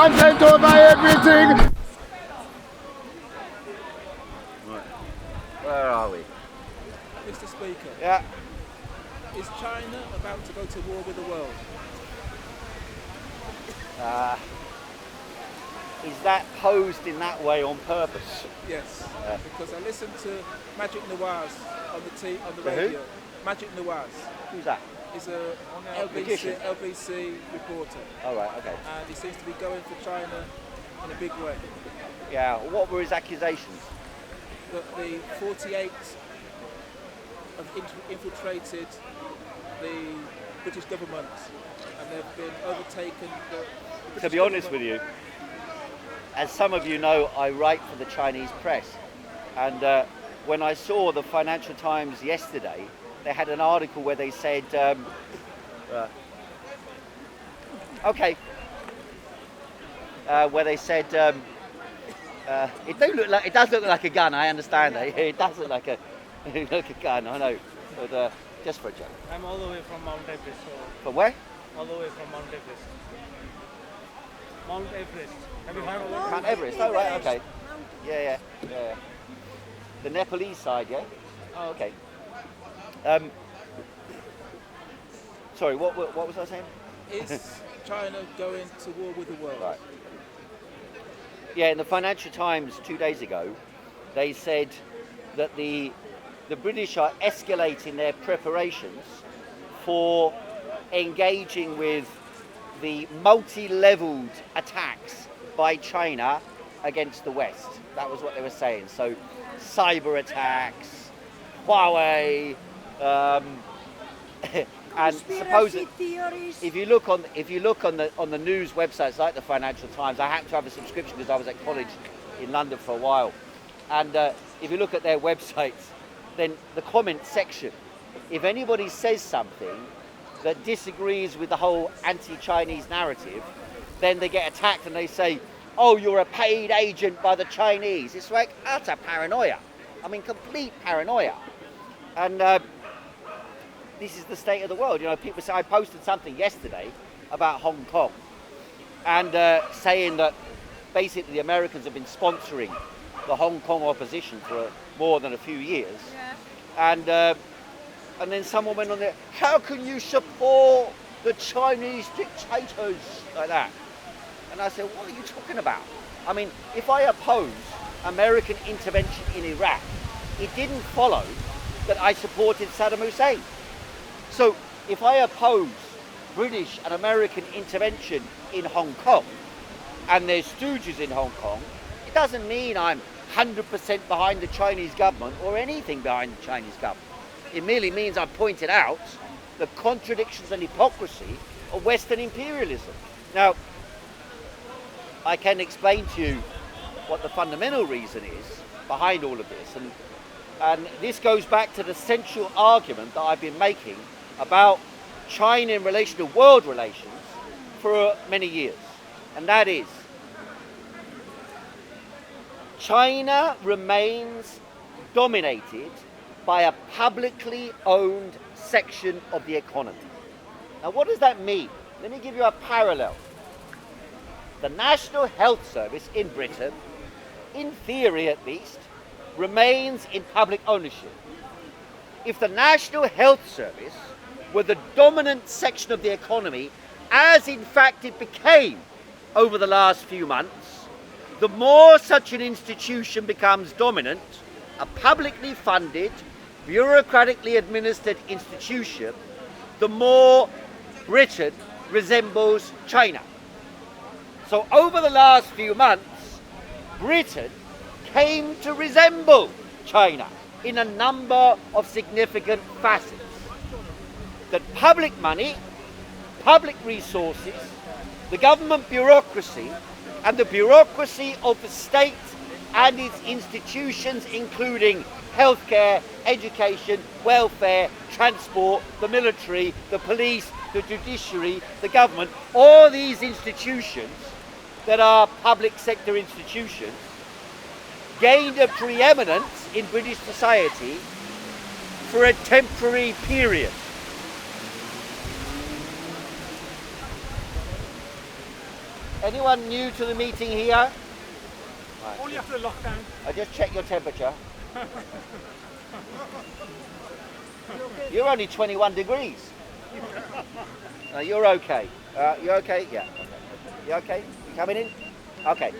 content over everything. Where are we? Mr. Speaker. Yeah. Is China about to go to war with the world? Is that posed in that way on purpose? Yes. Because I listened to Magic Nawaz on the To radio. who? Magic Nawaz. Who's that? He's a Magician? LBC reporter. Oh, right, okay. And he seems to be going for China in a big way. Yeah, what were his accusations? That the 48 have infiltrated the British government and they've been overtaken. To be honest with you, as some of you know, I write for the Chinese press, and when I saw the Financial Times yesterday, they had an article where they said, where they said, it does look like a gun. I understand that. It does look like a gun. I know, but just for a joke. I'm all the way from Mount Everest. So From where? all the way from Mount Everest. Mount Everest. Have you heard of it? Mount Everest. Oh, right. Okay. Yeah. The Nepalese side, yeah. Oh, okay. Sorry. What was I saying? Is China going to war with the world? Right. Yeah, in the Financial Times 2 days ago, they said that the British are escalating their preparations for engaging with the multi-leveled attacks by China against the West. That was what they were saying. So, cyber attacks, Huawei, and supposedly, if you look on the news websites like the Financial Times, I had to have a subscription because I was at college in London for a while, and if you look at their websites, then the comment section, if anybody says something that disagrees with the whole anti-Chinese narrative, then they get attacked and they say, "Oh, you're a paid agent by the Chinese." It's like utter paranoia. I mean, complete paranoia, and. This is the state of the world. You know, people say, I posted something yesterday about Hong Kong and saying that basically the Americans have been sponsoring the Hong Kong opposition for more than a few years. Yeah. And then someone went on there, how can you support the Chinese dictators like that? And I said, what are you talking about? I mean, if I oppose American intervention in Iraq, it didn't follow that I supported Saddam Hussein. So if I oppose British and American intervention in Hong Kong and there's stooges in Hong Kong, it doesn't mean I'm 100% behind the Chinese government or anything behind the Chinese government. It merely means I've pointed out the contradictions and hypocrisy of Western imperialism. Now, I can explain to you what the fundamental reason is behind all of this, and this goes back to the central argument that I've been making about China in relation to world relations for many years. And that is, China remains dominated by a publicly owned section of the economy. Now, what does that mean? Let me give you a parallel. The National Health Service in Britain, in theory at least, remains in public ownership. If the National Health Service were the dominant section of the economy, as in fact it became over the last few months, the more such an institution becomes dominant, a publicly funded, bureaucratically administered institution, the more Britain resembles China. So over the last few months, Britain came to resemble China in a number of significant facets. That public money, public resources, the government bureaucracy, and the bureaucracy of the state and its institutions, including healthcare, education, welfare, transport, the military, the police, the judiciary, the government, all these institutions that are public sector institutions, gained a preeminence in British society for a temporary period. Anyone new to the meeting here? Only after the lockdown. I just checked your temperature. You're only 21 degrees. You're okay. You okay? Yeah. Okay. You okay? You coming in? Okay.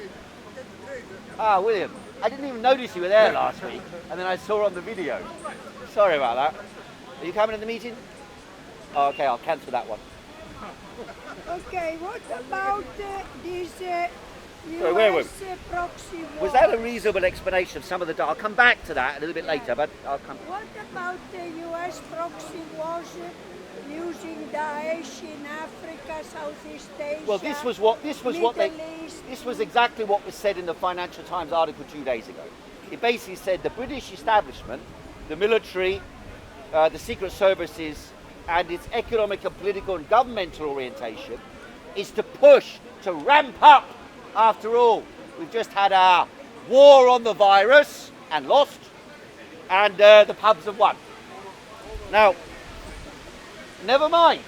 Ah, William, I didn't even notice you were there last week, and then I saw on the video. Sorry about that. Are you coming to the meeting? Oh, okay, I'll cancel that one. Okay, what about this Sorry, where were US proxy war? Was that a reasonable explanation of some of the... I'll come back to that a little bit later, but I'll come... What about the US proxy wars using Daesh in Africa, Southeast Asia? Well, this was what they... Middle East? This was exactly what was said in the Financial Times article 2 days ago. It basically said the British establishment, the military, the secret services, and its economic and political and governmental orientation is to push, to ramp up. After all, we've just had a war on the virus and lost, and the pubs have won. Now, never mind.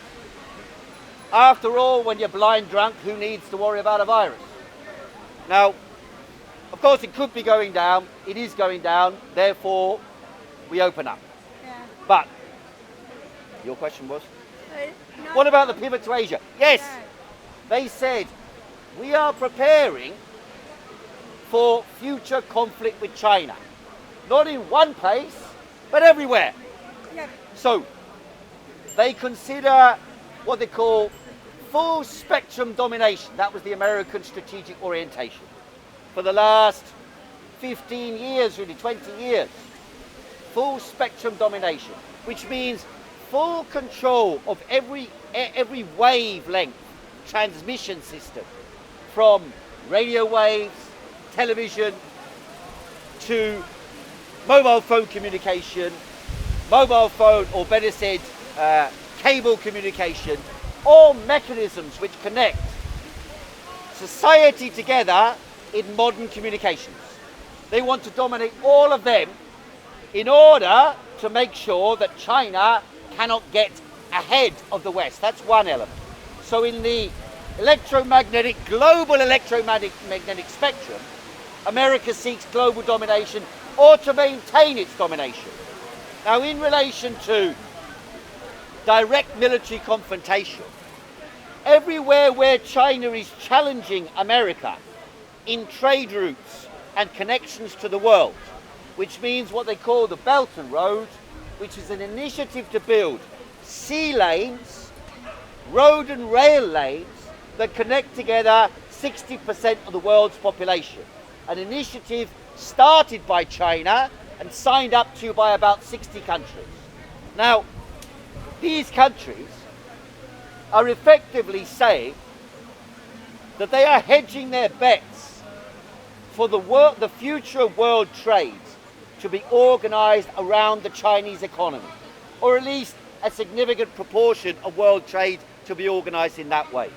After all, when you're blind drunk, who needs to worry about a virus? Now, of course, it could be going down. It is going down. Therefore, we open up. Yeah. But your question was, No. what about the pivot to Asia? Yes, Yeah. they said, we are preparing for future conflict with China. Not in one place, but everywhere. Yeah. So, they consider what they call full spectrum domination. That was the American strategic orientation. For the last 15 years, really 20 years. Full spectrum domination, which means full control of every wavelength transmission system, from radio waves, television, to mobile phone communication, mobile phone, or better said, cable communication, all mechanisms which connect society together in modern communications. They want to dominate all of them in order to make sure that China cannot get ahead of the West. That's one element. So in the global electromagnetic spectrum, America seeks global domination or to maintain its domination. Now, in relation to direct military confrontation, everywhere where China is challenging America in trade routes and connections to the world, which means what they call the Belt and Road, which is an initiative to build sea lanes, road and rail lanes that connect together 60% of the world's population. An initiative started by China and signed up to by about 60 countries. Now, these countries are effectively saying that they are hedging their bets for the future of world trade to be organized around the Chinese economy, or at least a significant proportion of world trade to be organized in that way.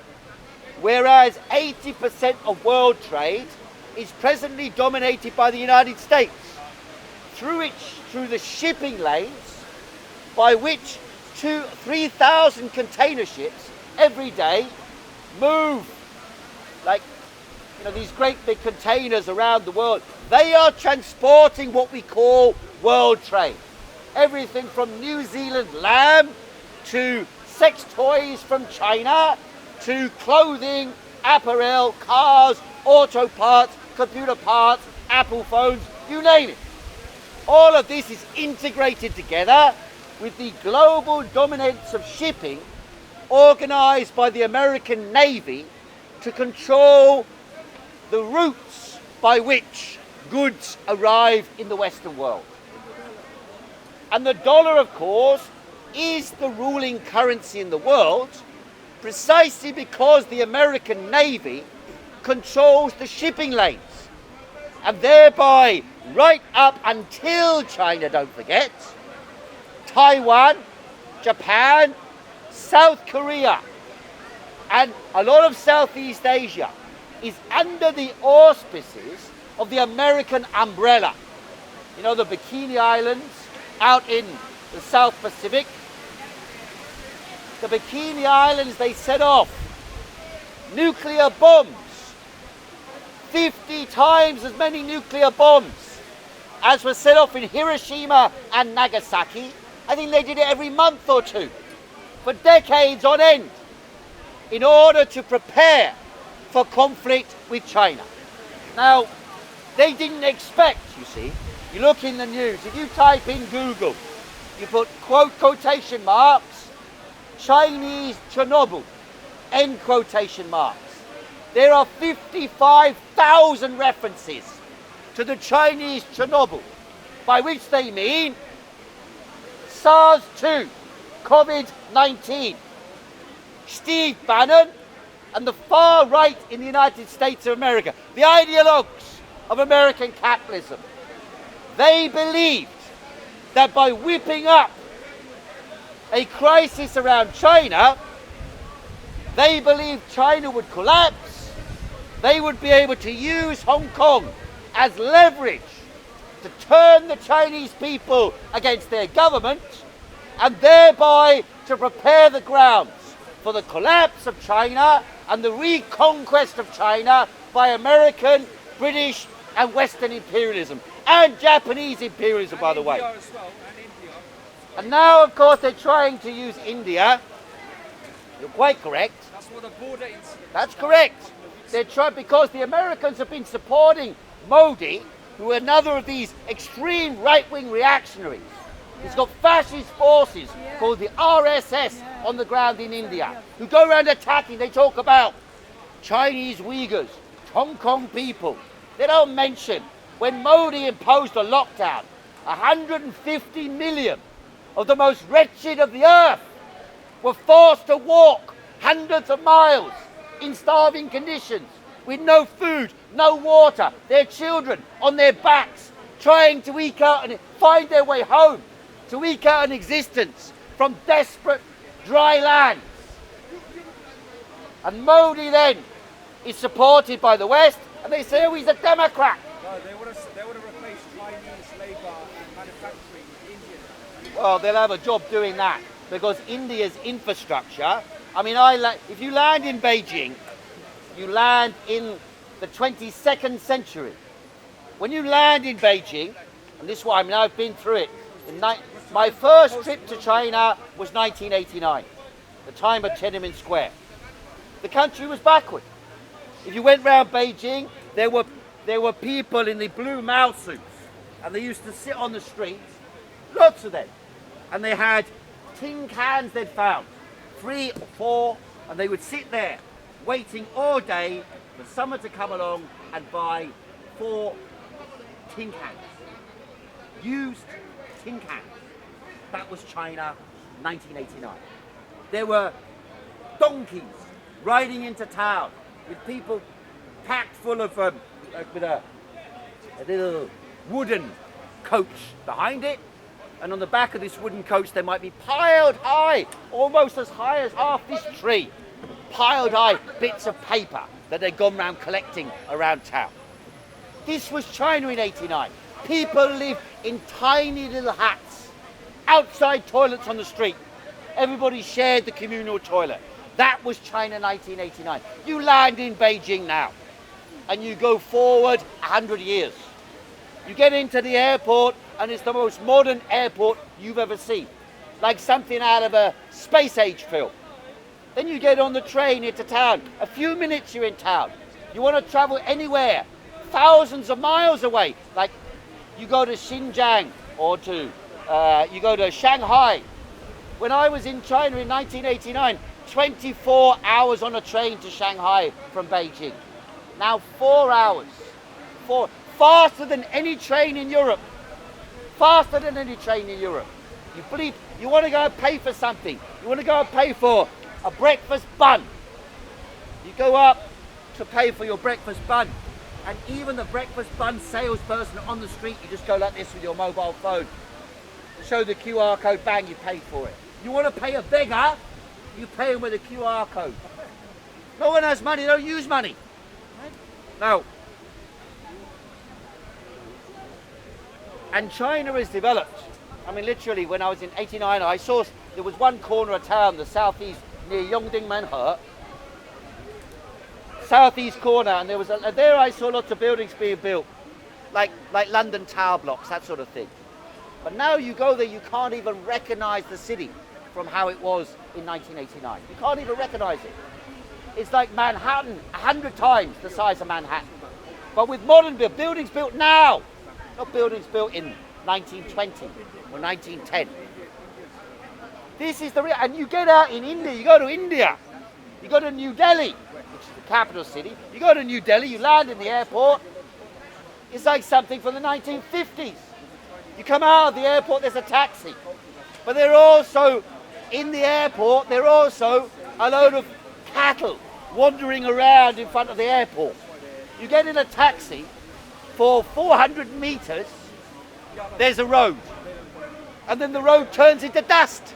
Whereas 80% of world trade is presently dominated by the United States through the shipping lanes by which 3,000 container ships every day move, like, these great big containers around the world. They are transporting what we call world trade. Everything from New Zealand lamb to sex toys from China to clothing, apparel, cars, auto parts, computer parts, Apple phones, you name it. All of this is integrated together with the global dominance of shipping organized by the American Navy to control the routes by which goods arrive in the Western world. And the dollar, of course, is the ruling currency in the world precisely because the American Navy controls the shipping lanes. And thereby, right up until China, don't forget, Taiwan, Japan, South Korea, and a lot of Southeast Asia is under the auspices of the American umbrella. You know, the Bikini Islands out in the South Pacific. The Bikini Islands, they set off nuclear bombs 50 times as many nuclear bombs as were set off in Hiroshima and Nagasaki. I think they did it every month or two for decades on end in order to prepare for conflict with China. Now, they didn't expect, you see, you look in the news, if you type in Google, you put quotation marks, Chinese Chernobyl, end quotation marks. There are 55,000 references to the Chinese Chernobyl, by which they mean SARS-2, COVID-19. Steve Bannon and the far right in the United States of America, the ideologues of American capitalism, they believed that by whipping up a crisis around China, they believed China would collapse. They would be able to use Hong Kong as leverage to turn the Chinese people against their government and thereby to prepare the grounds for the collapse of China and the reconquest of China by American, British and Western imperialism and Japanese imperialism, by the way. India as well, and India. And now, of course, they're trying to use India. You're quite correct. That's what the border incident. That's correct. They're trying because the Americans have been supporting Modi, who are another of these extreme right-wing reactionaries. He's got fascist forces called the RSS on the ground in India, who go around attacking. They talk about Chinese Uyghurs, Hong Kong people. They don't mention when Modi imposed a lockdown, 150 million of the most wretched of the earth were forced to walk hundreds of miles in starving conditions with no food, no water, their children on their backs trying to eke out and find their way home, to eke out an existence from desperate dry lands. And Modi then is supported by the West, and they say, oh, he's a Democrat. No, they would have replaced Chinese labour and manufacturing with Indian. Well, they'll have a job doing that because India's infrastructure, I mean, if you land in Beijing, you land in the 22nd century. When you land in Beijing, and this is why, I mean, I've been through it. My first trip to China was 1989, the time of Tiananmen Square. The country was backward. If you went round Beijing, there were people in the blue Mao suits, and they used to sit on the streets, lots of them, and they had tin cans they'd found, 3 or 4, and they would sit there waiting all day for someone to come along and buy 4 tin cans. Used tin cans. That was China, 1989. There were donkeys riding into town with people packed full of, with a little wooden coach behind it. And on the back of this wooden coach, there might be piled high, almost as high as half this tree, piled high bits of paper that they'd gone round collecting around town. This was China in '89. People lived in tiny little huts, outside toilets on the street. Everybody shared the communal toilet. That was China 1989. You land in Beijing now, and you go forward 100 years. You get into the airport, and it's the most modern airport you've ever seen, like something out of a space age film. Then you get on the train into town. A few minutes you're in town. You want to travel anywhere, thousands of miles away, like you go to Xinjiang or you go to Shanghai. When I was in China in 1989, 24 hours on a train to Shanghai from Beijing. Now 4 hours. Faster than any train in Europe. Faster than any train in Europe. You believe you want to go and pay for something. You want to go and pay for a breakfast bun. You go up to pay for your breakfast bun. And even the breakfast bun salesperson on the street, you just go like this with your mobile phone. Show the QR code, bang, you pay for it. You want to pay a beggar, you pay him with a QR code. No one has money, they don't use money. Now, and China has developed. I mean, literally, when I was in '89, I saw there was one corner of town, the southeast, near Yongding Manhe, southeast corner, and there I saw lots of buildings being built, like London tower blocks, that sort of thing. But now you go there, you can't even recognise the city from how it was in 1989. You can't even recognise it. It's like Manhattan, 100 times the size of Manhattan. But with modern buildings built now, not buildings built in 1920 or 1910. This is the real, and you get out in India, you go to India, you go to New Delhi, which is the capital city, you go to New Delhi, you land in the airport, it's like something from the 1950s. You come out of the airport, there's a taxi. But they're also, in the airport, they're also a load of cattle wandering around in front of the airport. You get in a taxi, for 400 meters, there's a road. And then the road turns into dust.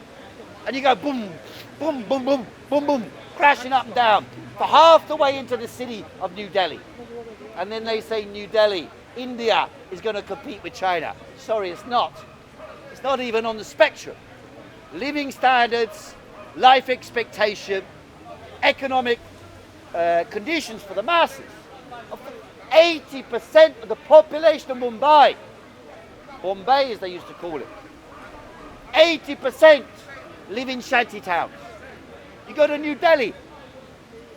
And you go boom, boom, boom, boom, boom, boom, crashing up and down for half the way into the city of New Delhi. And then they say New Delhi, India is going to compete with China. Sorry, it's not. It's not even on the spectrum. Living standards, life expectation, economic conditions for the masses. 80% of the population of Mumbai, Bombay as they used to call it, 80% live in shanty towns. You go to New Delhi,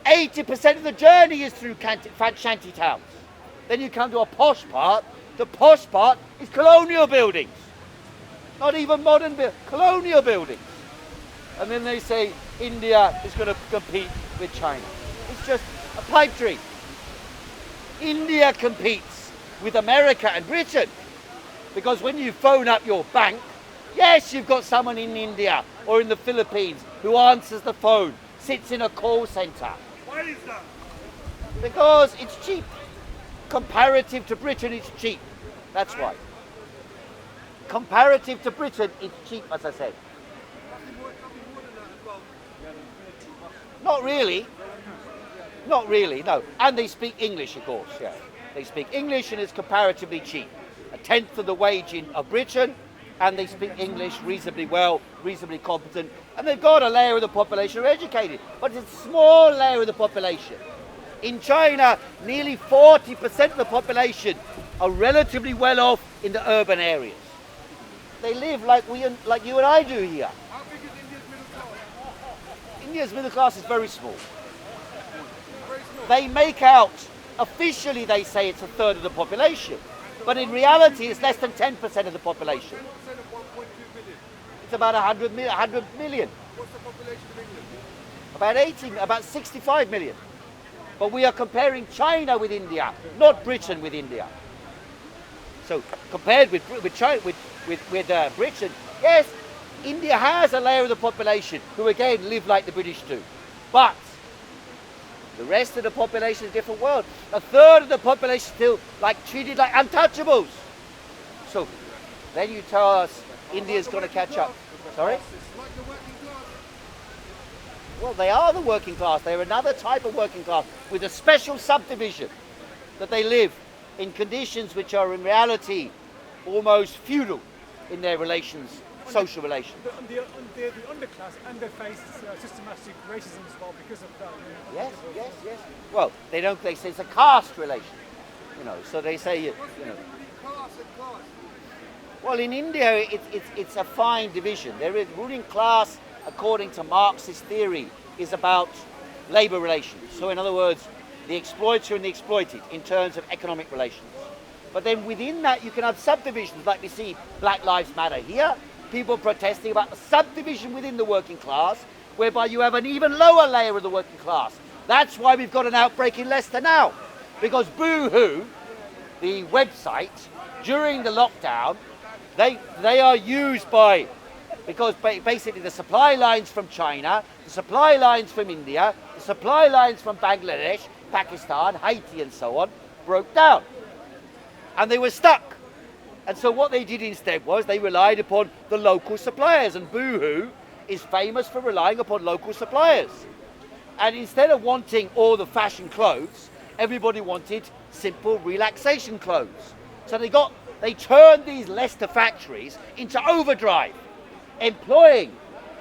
80% of the journey is through shanty towns. Then you come to a posh part. The posh part is colonial buildings. Not even modern colonial buildings. And then they say India is going to compete with China. It's just a pipe dream. India competes with America and Britain. Because when you phone up your bank, yes, you've got someone in India or in the Philippines who answers the phone, sits in a call centre. Why is that? Because it's cheap. Comparative to Britain, it's cheap. That's why. Comparative to Britain, it's cheap, as I said. Not really. Not really, no. And they speak English, of course, yeah. They speak English and it's comparatively cheap. A tenth of the wage of Britain, and they speak English reasonably well, reasonably competent, and they've got a layer of the population who are educated, but it's a small layer of the population. In China, nearly 40% of the population are relatively well off in the urban areas. They live like you and I do here. How big is India's middle class? India's middle class is very small. Very small. They make out, officially they say it's a third of the population, but in reality it's less than 10% of the population. 10% of 1.2 billion. It's about 100 million. What's the population of England? About 65 million. But we are comparing China with India, not Britain with India. So compared with China, with Britain, yes, India has a layer of the population who again live like the British do. But the rest of the population is a different world. A third of the population still treated like untouchables. So then you tell us India's going to catch up. Sorry? It's like the working class. Well, they are the working class. They're another type of working class with a special subdivision that they live in conditions which are in reality almost feudal in their relations, social relations. The underclass, and they face systematic racism as well because of that. Yes. Well, they say it's a caste relation, so they say, Class and class. Well, in India, it's a fine division. There is ruling class, according to Marxist theory, is about labour relations. So in other words, the exploiter and the exploited in terms of economic relations. But then within that you can have subdivisions, like we see Black Lives Matter here, people protesting about the subdivision within the working class, whereby you have an even lower layer of the working class. That's why we've got an outbreak in Leicester now. Because Boohoo, the website, during the lockdown, they are used because basically the supply lines from China, the supply lines from India, the supply lines from Bangladesh, Pakistan, Haiti and so on, broke down. And they were stuck. And so what they did instead was they relied upon the local suppliers, and Boohoo is famous for relying upon local suppliers. And instead of wanting all the fashion clothes, everybody wanted simple relaxation clothes. So they turned these Leicester factories into overdrive, employing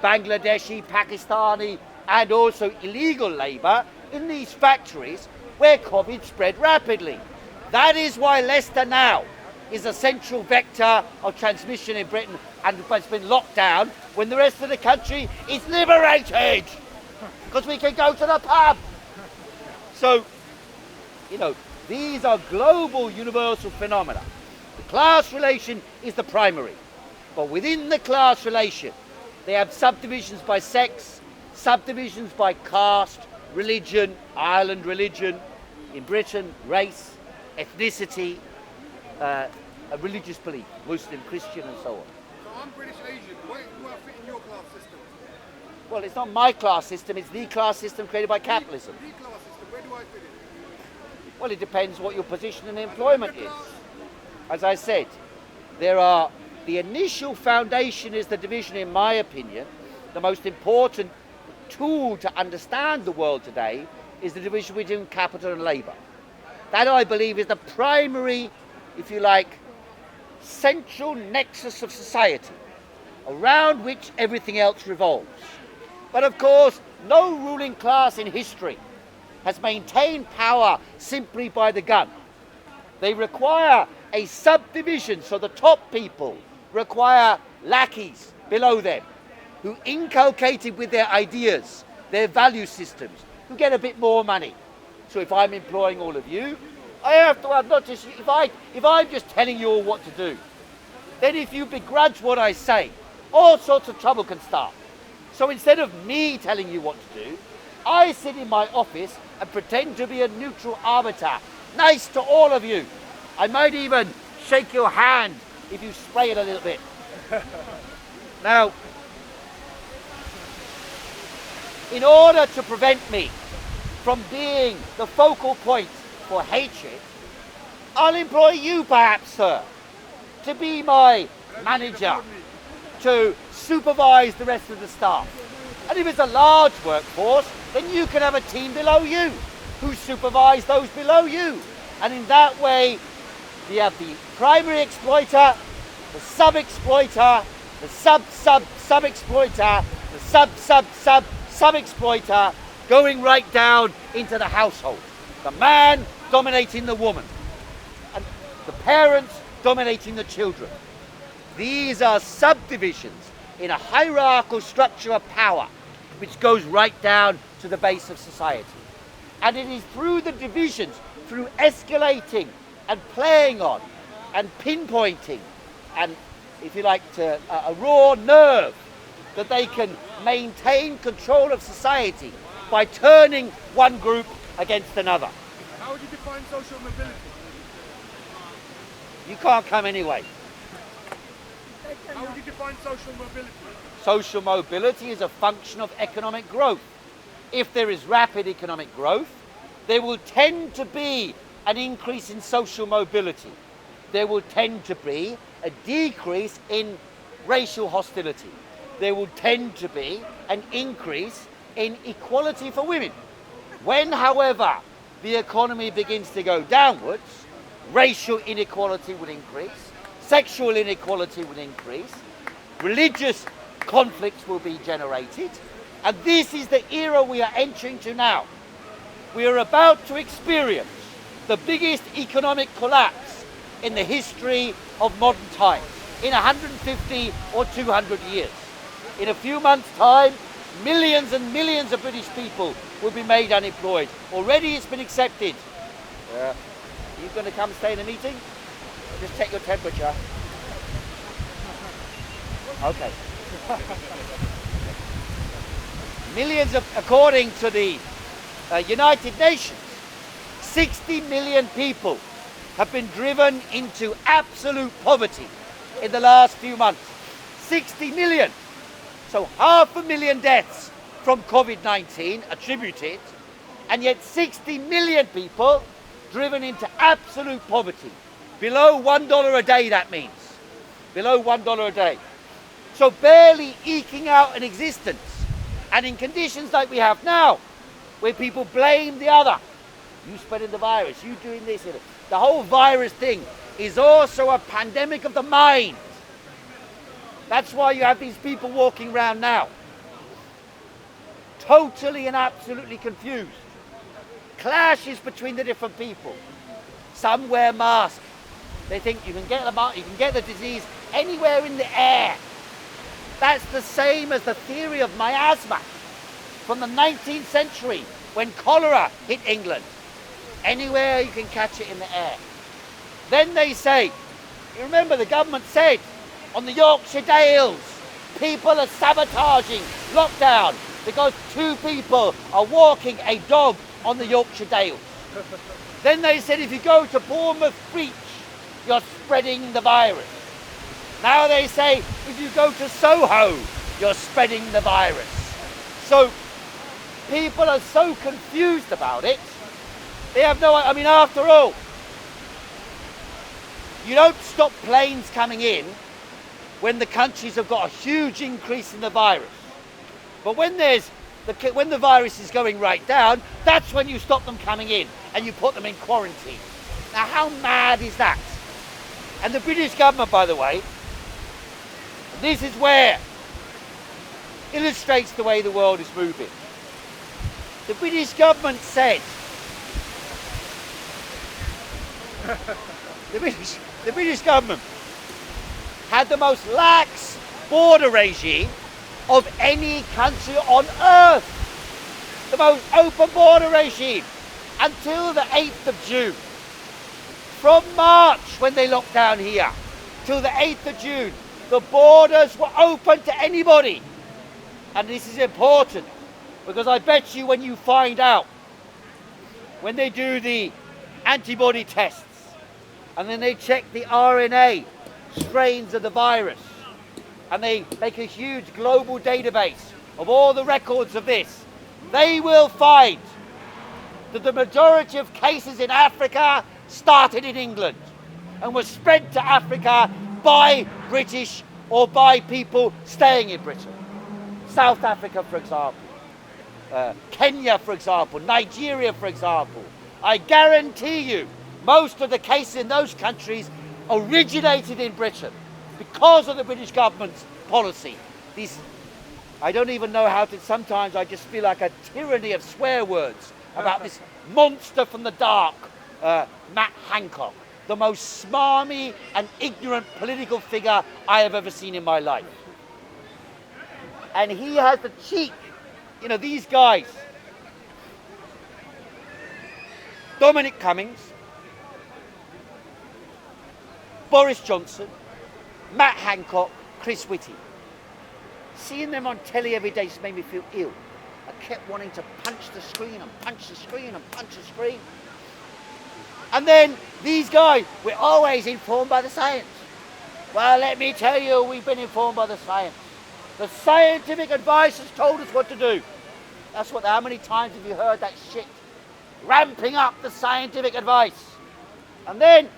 Bangladeshi, Pakistani and also illegal labour in these factories where COVID spread rapidly. That is why Leicester now is a central vector of transmission in Britain and has been locked down when the rest of the country is liberated because we can go to the pub. So, you know, these are global universal phenomena. The class relation is the primary, but within the class relation, they have subdivisions by sex, subdivisions by caste, religion, Ireland religion, in Britain race, ethnicity, a religious belief, Muslim, Christian and so on. So I'm British Asian. Where do I fit in your class system? Well, it's not my class system, it's the class system created by capitalism. The class system, where do I fit in? Well, it depends what your position in employment is. As I said, the initial foundation is the division, in my opinion. The most important tool to understand the world today is the division between capital and labour. That, I believe, is the primary, if you like, central nexus of society, around which everything else revolves. But of course, no ruling class in history has maintained power simply by the gun. They require a subdivision, so the top people require lackeys below them, who inculcated with their ideas, their value systems, who get a bit more money. So if I'm employing all of you, I have to have not just, if I'm just telling you all what to do, then if you begrudge what I say, all sorts of trouble can start. So instead of me telling you what to do, I sit in my office and pretend to be a neutral arbiter, nice to all of you. I might even shake your hand if you spray it a little bit. Now, in order to prevent me from being the focal point for hatred, I'll employ you perhaps, sir, to be my manager, to supervise the rest of the staff. And if it's a large workforce, then you can have a team below you who supervise those below you. And in that way, you have the primary exploiter, the sub-exploiter, the sub-sub-sub-exploiter, the sub-sub-sub-sub-exploiter, going right down into the household. The man dominating the woman, and the parents dominating the children. These are subdivisions in a hierarchical structure of power, which goes right down to the base of society. And it is through the divisions, through escalating and playing on and pinpointing and, if you like, to a raw nerve, that they can maintain control of society by turning one group against another. How would you define social mobility? You can't come anyway. How would you define social mobility? Social mobility is a function of economic growth. If there is rapid economic growth, there will tend to be an increase in social mobility. There will tend to be a decrease in racial hostility. There will tend to be an increase in equality for women. When, however, the economy begins to go downwards, racial inequality will increase, sexual inequality will increase, religious conflicts will be generated, and this is the era we are entering to now. We are about to experience the biggest economic collapse in the history of modern times, in 150 or 200 years. In a few months' time, millions and millions of British people will be made unemployed. Already it's been accepted. Are you going to come stay in the meeting? Or just check your temperature. Okay. Millions of, according to the United Nations, 60 million people have been driven into absolute poverty in the last few months. 60 million. So 500,000 deaths from COVID-19 attributed, and yet 60 million people driven into absolute poverty. Below $1 a day, that means. Below $1 a day. So barely eking out an existence. And in conditions like we have now, where people blame the other. You spreading the virus, you doing this. The whole virus thing is also a pandemic of the mind. That's why you have these people walking around now, totally and absolutely confused, clashes between the different people. Some wear masks. They think you can get the disease anywhere in the air. That's the same as the theory of miasma from the 19th century when cholera hit England. Anywhere you can catch it in the air. Then they say, you remember the government said on the Yorkshire Dales, people are sabotaging lockdown because 2 people are walking a dog on the Yorkshire Dales. Then they said if you go to Bournemouth Beach, you're spreading the virus. Now they say if you go to Soho, you're spreading the virus. So people are so confused about it. They have no, I mean, after all, you don't stop planes coming in when the countries have got a huge increase in the virus. But when the virus is going right down, that's when you stop them coming in and you put them in quarantine. Now, how mad is that? And the British government, by the way, this is where illustrates the way the world is moving. The British government said, the British government had the most lax border regime of any country on earth. The most open border regime until the 8th of June. From March, when they locked down here, till the 8th of June, the borders were open to anybody. And this is important, because I bet you when you find out, when they do the antibody tests, and then they check the RNA strains of the virus, and they make a huge global database of all the records of this, they will find that the majority of cases in Africa started in England and was spread to Africa by British or by people staying in Britain. South Africa, for example, Kenya, for example, Nigeria, for example. I guarantee you, most of the cases in those countries originated in Britain because of the British government's policy. I don't even know how to, sometimes I just feel like a tyranny of swear words about this monster from the dark, Matt Hancock, the most smarmy and ignorant political figure I have ever seen in my life. And he has the cheek, you know, these guys, Dominic Cummings, Boris Johnson, Matt Hancock, Chris Whitty. Seeing them on telly every day just made me feel ill. I kept wanting to punch the screen and punch the screen and punch the screen. And then these guys, we're always informed by the science. Well, let me tell you, we've been informed by the science. The scientific advice has told us what to do. That's what, how many times have you heard that shit? Ramping up the scientific advice. And then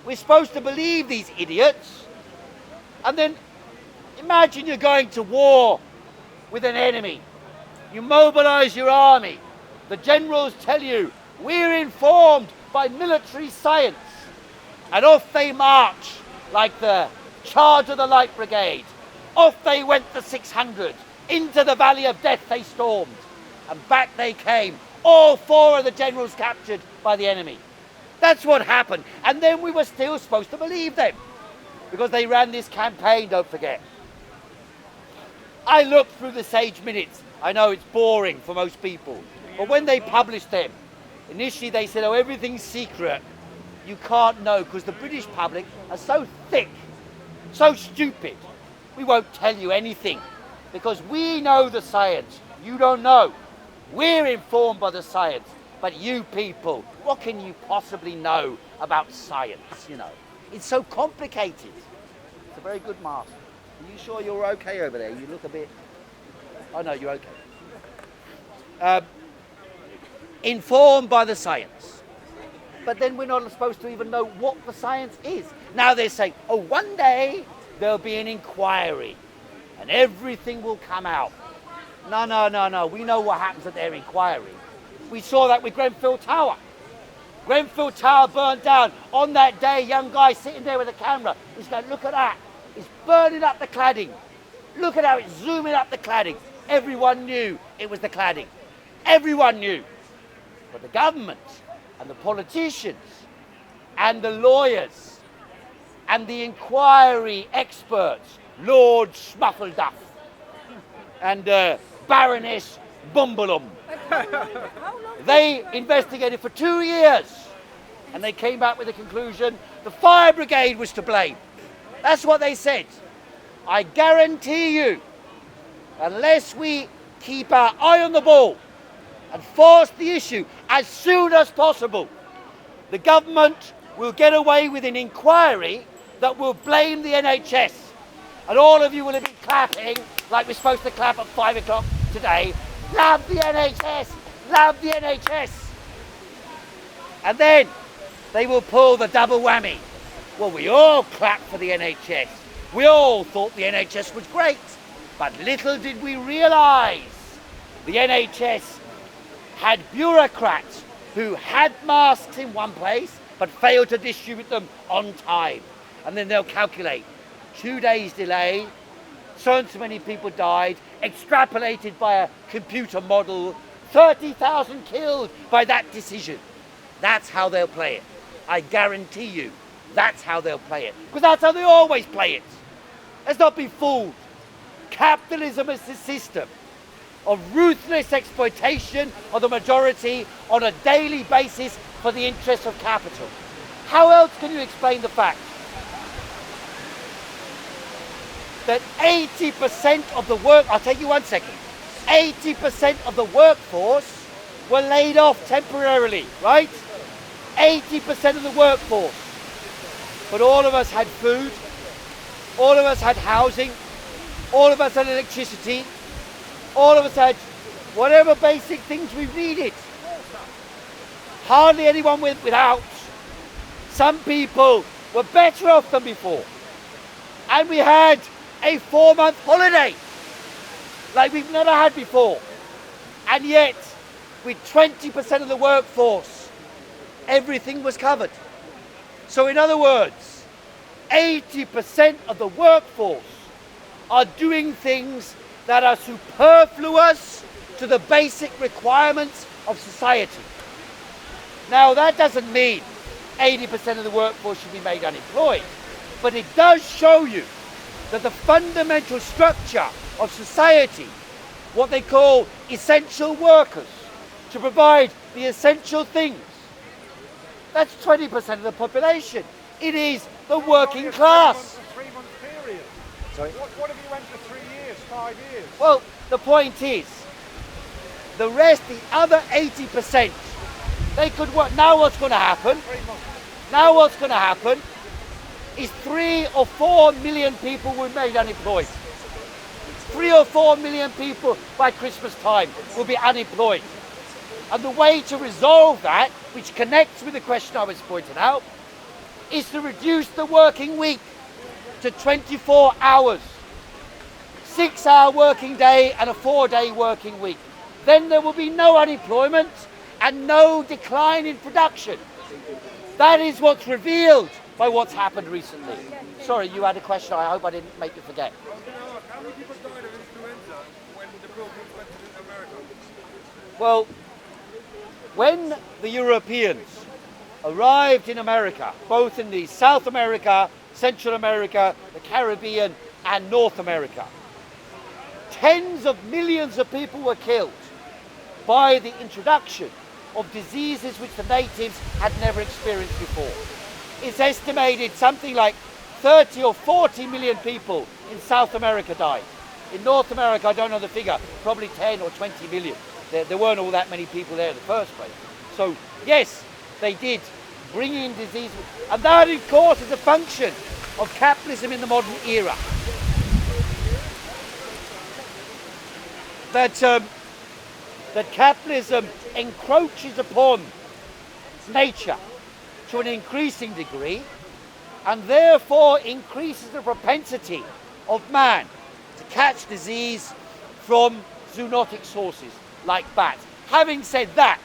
we're supposed to believe these idiots. And then imagine you're going to war with an enemy. You mobilize your army. The generals tell you, we're informed by military science. And off they march like the charge of the Light Brigade. Off they went the 600. Into the Valley of Death they stormed. And back they came. All 4 of the generals captured by the enemy. That's what happened. And then we were still supposed to believe them. Because they ran this campaign, don't forget. I looked through the Sage Minutes. I know it's boring for most people. But when they published them, initially they said, oh, everything's secret. You can't know, because the British public are so thick, so stupid. We won't tell you anything, because we know the science. You don't know. We're informed by the science. But you people, what can you possibly know about science, you know? It's so complicated. It's a very good mask. Are you sure you're okay over there? You look a bit... Oh, no, you're okay. Informed by the science. But then we're not supposed to even know what the science is. Now they're saying, oh, one day there'll be an inquiry and everything will come out. No, no, no, no. We know what happens at their inquiry. We saw that with Grenfell Tower. Grenfell Tower burned down. On that day, young guy sitting there with a camera. He's going, look at that. It's burning up the cladding. Look at how it's zooming up the cladding. Everyone knew it was the cladding. Everyone knew. But the government and the politicians and the lawyers and the inquiry experts, Lord Smuffleduff and Baroness Bumbalum, they investigated for 2 years and they came back with the conclusion the fire brigade was to blame. That's what they said. I guarantee you, unless we keep our eye on the ball and force the issue as soon as possible, the government will get away with an inquiry that will blame the NHS. And all of you will have been clapping like we're supposed to clap at 5 o'clock today. Love the NHS! Love the NHS! And then they will pull the double whammy. Well, we all clapped for the NHS. We all thought the NHS was great. But little did we realise the NHS had bureaucrats who had masks in one place but failed to distribute them on time. And then they'll calculate 2 days delay, so and so many people died, extrapolated by a computer model, 30,000 killed by that decision. That's how they'll play it. I guarantee you, that's how they'll play it. Because that's how they always play it. Let's not be fooled. Capitalism is the system of ruthless exploitation of the majority on a daily basis for the interests of capital. How else can you explain the fact that 80% of the I'll take you 1 second, 80% of the workforce were laid off temporarily, right? 80% of the workforce. But all of us had food, all of us had housing, all of us had electricity, all of us had whatever basic things we've needed. Hardly anyone went without. Some people were better off than before. And we had a 4-month holiday like we've never had before. And yet, with 20% of the workforce, everything was covered. So in other words, 80% of the workforce are doing things that are superfluous to the basic requirements of society. Now that doesn't mean 80% of the workforce should be made unemployed, but it does show you that the fundamental structure of society, what they call essential workers, to provide the essential things, that's 20% of the population. It is the working class. 3 month period. Sorry? What if you went for 3 years, 5 years? Well, the point is, the rest, the other 80%, they could work. Now what's going to happen? 3 months. Now what's going to happen is 3 or 4 million people will be made unemployed. 3 or 4 million people by Christmas time will be unemployed. And the way to resolve that, which connects with the question I was pointing out, is to reduce the working week to 24 hours. 6-hour working day and a 4-day working week. Then there will be no unemployment and no decline in production. That is what's revealed by what's happened recently. Sorry, you had a question. I hope I didn't make you forget. I was going to ask, how many people died of influenza when the Pilgrims went to America? Well, when the Europeans arrived in America, both in the South America, Central America, the Caribbean, and North America, tens of millions of people were killed by the introduction of diseases which the natives had never experienced before. It's estimated something like 30 or 40 million people in South America died. In North America, I don't know the figure, probably 10 or 20 million. There weren't all that many people there in the first place. So, yes, they did bring in disease. And that, of course, is a function of capitalism in the modern era. That capitalism encroaches upon nature to an increasing degree and therefore increases the propensity of man to catch disease from zoonotic sources like bats. Having said that,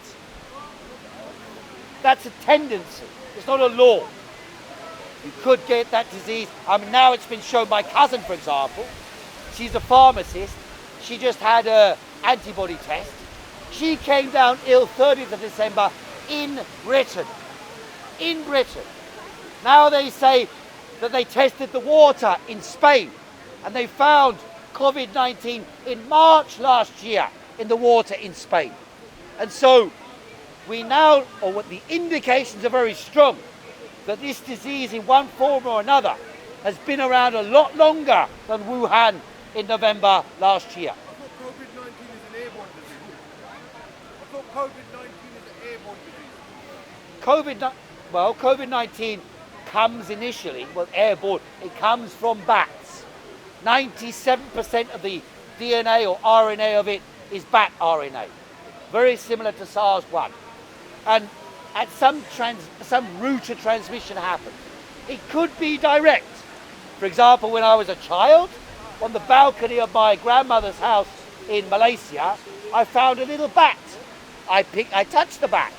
that's a tendency. It's not a law. You could get that disease. Now it's been shown. My cousin, for example, she's a pharmacist. She just had an antibody test. She came down ill 30th of December in Britain. In Britain. Now they say that they tested the water in Spain and they found COVID-19 in March last year in the water in Spain. And so we now, or what the indications are very strong, that this disease in one form or another has been around a lot longer than Wuhan in November last year. I thought COVID-19 is an airborne disease. I thought COVID-19 is an airborne disease. COVID-19 comes initially, well, airborne, it comes from bats. 97% of the DNA or RNA of it is bat RNA. Very similar to SARS-1. And at some route of transmission happens. It could be direct. For example, when I was a child, on the balcony of my grandmother's house in Malaysia, I found a little bat. I touched the bat.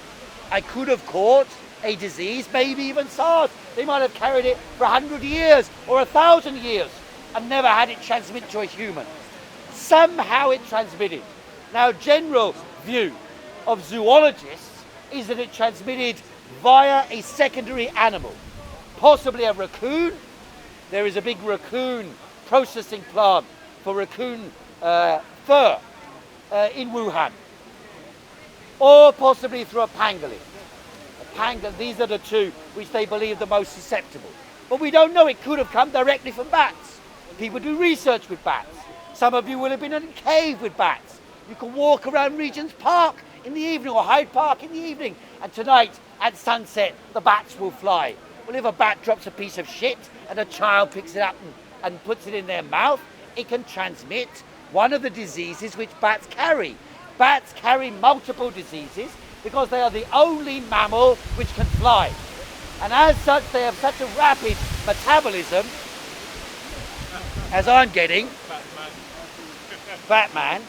I could have caught a disease, maybe even SARS. They might have carried it for 100 years or 1,000 years and never had it transmit to a human. Somehow it transmitted. Now, general view of zoologists is that it transmitted via a secondary animal, possibly a raccoon. There is a big raccoon processing plant for raccoon fur in Wuhan, or possibly through a pangolin. These are the two which they believe the most susceptible. But we don't know, it could have come directly from bats. People do research with bats. Some of you will have been in a cave with bats. You can walk around Regent's Park in the evening or Hyde Park in the evening, and tonight at sunset the bats will fly. Well, if a bat drops a piece of shit and a child picks it up and puts it in their mouth, it can transmit one of the diseases which bats carry. Bats carry multiple diseases because they are the only mammal which can fly. And as such, they have such a rapid metabolism, as I'm getting, Batman,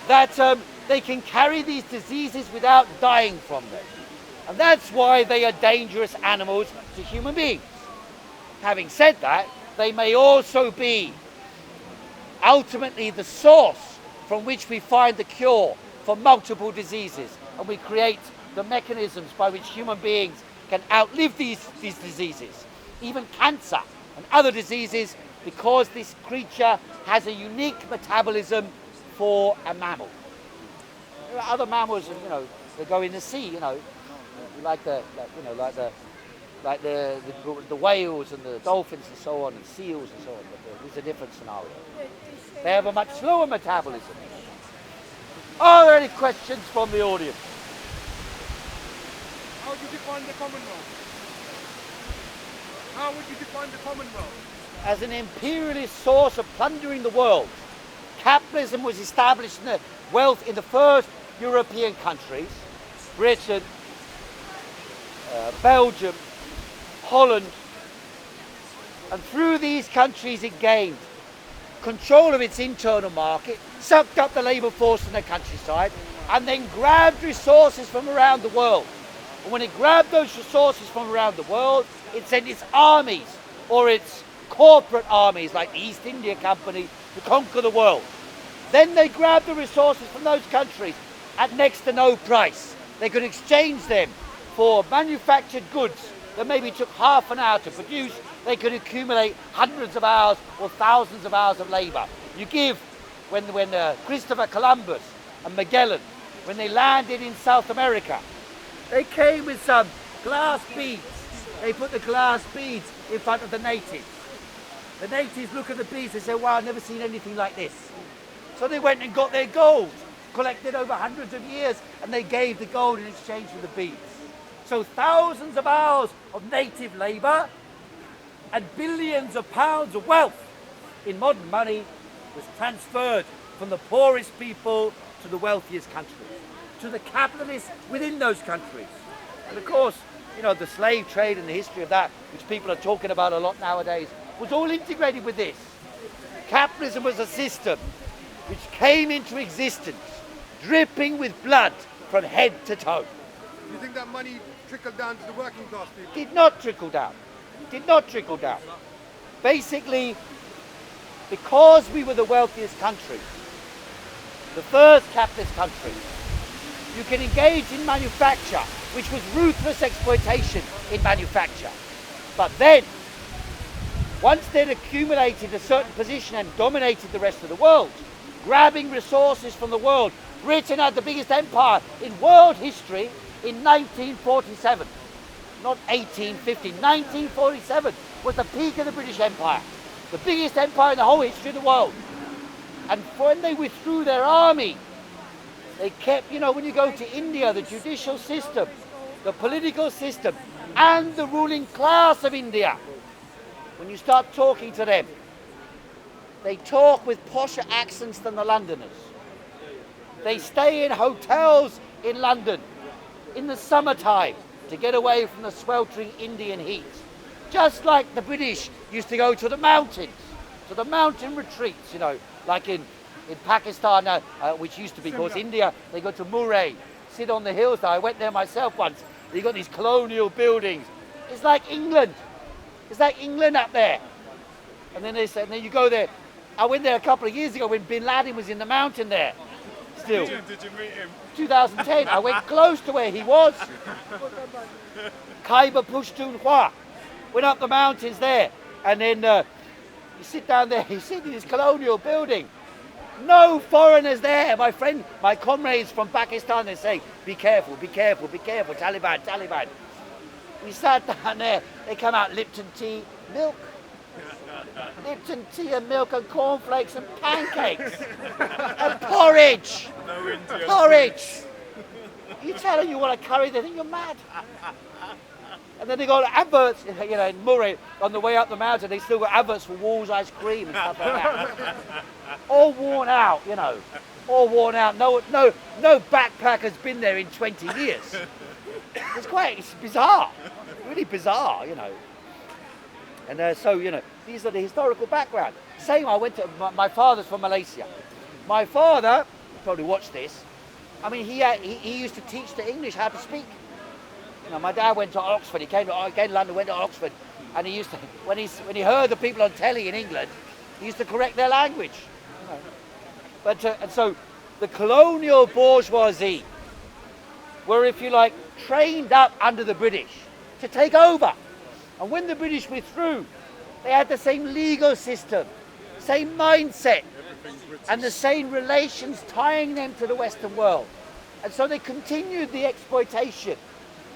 that they can carry these diseases without dying from them. And that's why they are dangerous animals to human beings. Having said that, they may also be ultimately the source from which we find the cure for multiple diseases, and we create the mechanisms by which human beings can outlive these diseases, even cancer and other diseases, because this creature has a unique metabolism for a mammal. There are other mammals, that go in the sea, like the whales and the dolphins and so on, and seals and so on. But there's a different scenario. They have a much slower metabolism. Are there any questions from the audience? How would you define the Commonwealth? How would you define the Commonwealth? As an imperialist source of plundering the world. Capitalism was established in the wealth in the first European countries, Britain, Belgium, Holland, and through these countries it gained control of its internal market, sucked up the labour force in the countryside, and then grabbed resources from around the world. And when it grabbed those resources from around the world, it sent its armies, or its corporate armies like the East India Company, to conquer the world. Then they grabbed the resources from those countries at next to no price. They could exchange them for manufactured goods that maybe took half an hour to produce. They could accumulate hundreds of hours or thousands of hours of labour. You give, when Christopher Columbus and Magellan, when they landed in South America, they came with some glass beads. They put the glass beads in front of the natives. The natives look at the beads and say, wow, I've never seen anything like this. So they went and got their gold, collected over hundreds of years, and they gave the gold in exchange for the beads. So thousands of hours of native labour and billions of pounds of wealth in modern money was transferred from the poorest people to the wealthiest countries, to the capitalists within those countries. And of course, the slave trade and the history of that, which people are talking about a lot nowadays, was all integrated with this. Capitalism was a system which came into existence, dripping with blood from head to toe. Do you think that money trickled down to the working class people? Did not trickle down. Did not trickle down. Basically, because we were the wealthiest country, the first capitalist country, You can engage in manufacture, which was ruthless exploitation in manufacture. But then, once they'd accumulated a certain position and dominated the rest of the world, grabbing resources from the world, Britain had the biggest empire in world history in 1947. Not 1850, 1947 was the peak of the British Empire. The biggest empire in the whole history of the world. And when they withdrew their army, they kept, you know, when you go to India, the judicial system, the political system, and the ruling class of India, when you start talking to them, they talk with posher accents than the Londoners. They stay in hotels in London in the summertime to get away from the sweltering Indian heat. Just like the British used to go to the mountains, to the mountain retreats, you know, like in Pakistan, which used to be, of course, India, they go to Murray, sit on the hills there. I went there myself once. You've got these colonial buildings. It's like England. It's like England up there. And then they said, and then you go there. I went there a couple of years ago when Bin Laden was in the mountain there. Still. Did you meet him? 2010. I went close to where he was. Khyber Pakhtunkhwa. Went up the mountains there. And then you sit down there, you sit in this colonial building. No foreigners there. My friend, my comrades from Pakistan, they say, be careful, be careful, be careful, Taliban, Taliban. We sat down there, they come out, Lipton tea, milk. Lipton tea and milk and cornflakes and pancakes. And porridge. No Indian. Porridge. You tell them you want a curry, they think you're mad. And then they got adverts, you know, in Murray, on the way up the mountain, they still got adverts for Wall's ice cream and stuff like that. All worn out, you know. All worn out. No backpacker's been there in 20 years. It's bizarre. Really bizarre, you know. And so, you know, these are the historical background. Same, I went to, my father's from Malaysia. My father, you probably watched this, I mean, he used to teach the English how to speak. You know, my dad went to Oxford. He came to London, went to Oxford, and he used to, when he heard the people on telly in England, he used to correct their language. You know. But and so the colonial bourgeoisie were, if you like, trained up under the British to take over. And when the British withdrew, they had the same legal system, same mindset, and the same relations tying them to the Western world. And so they continued the exploitation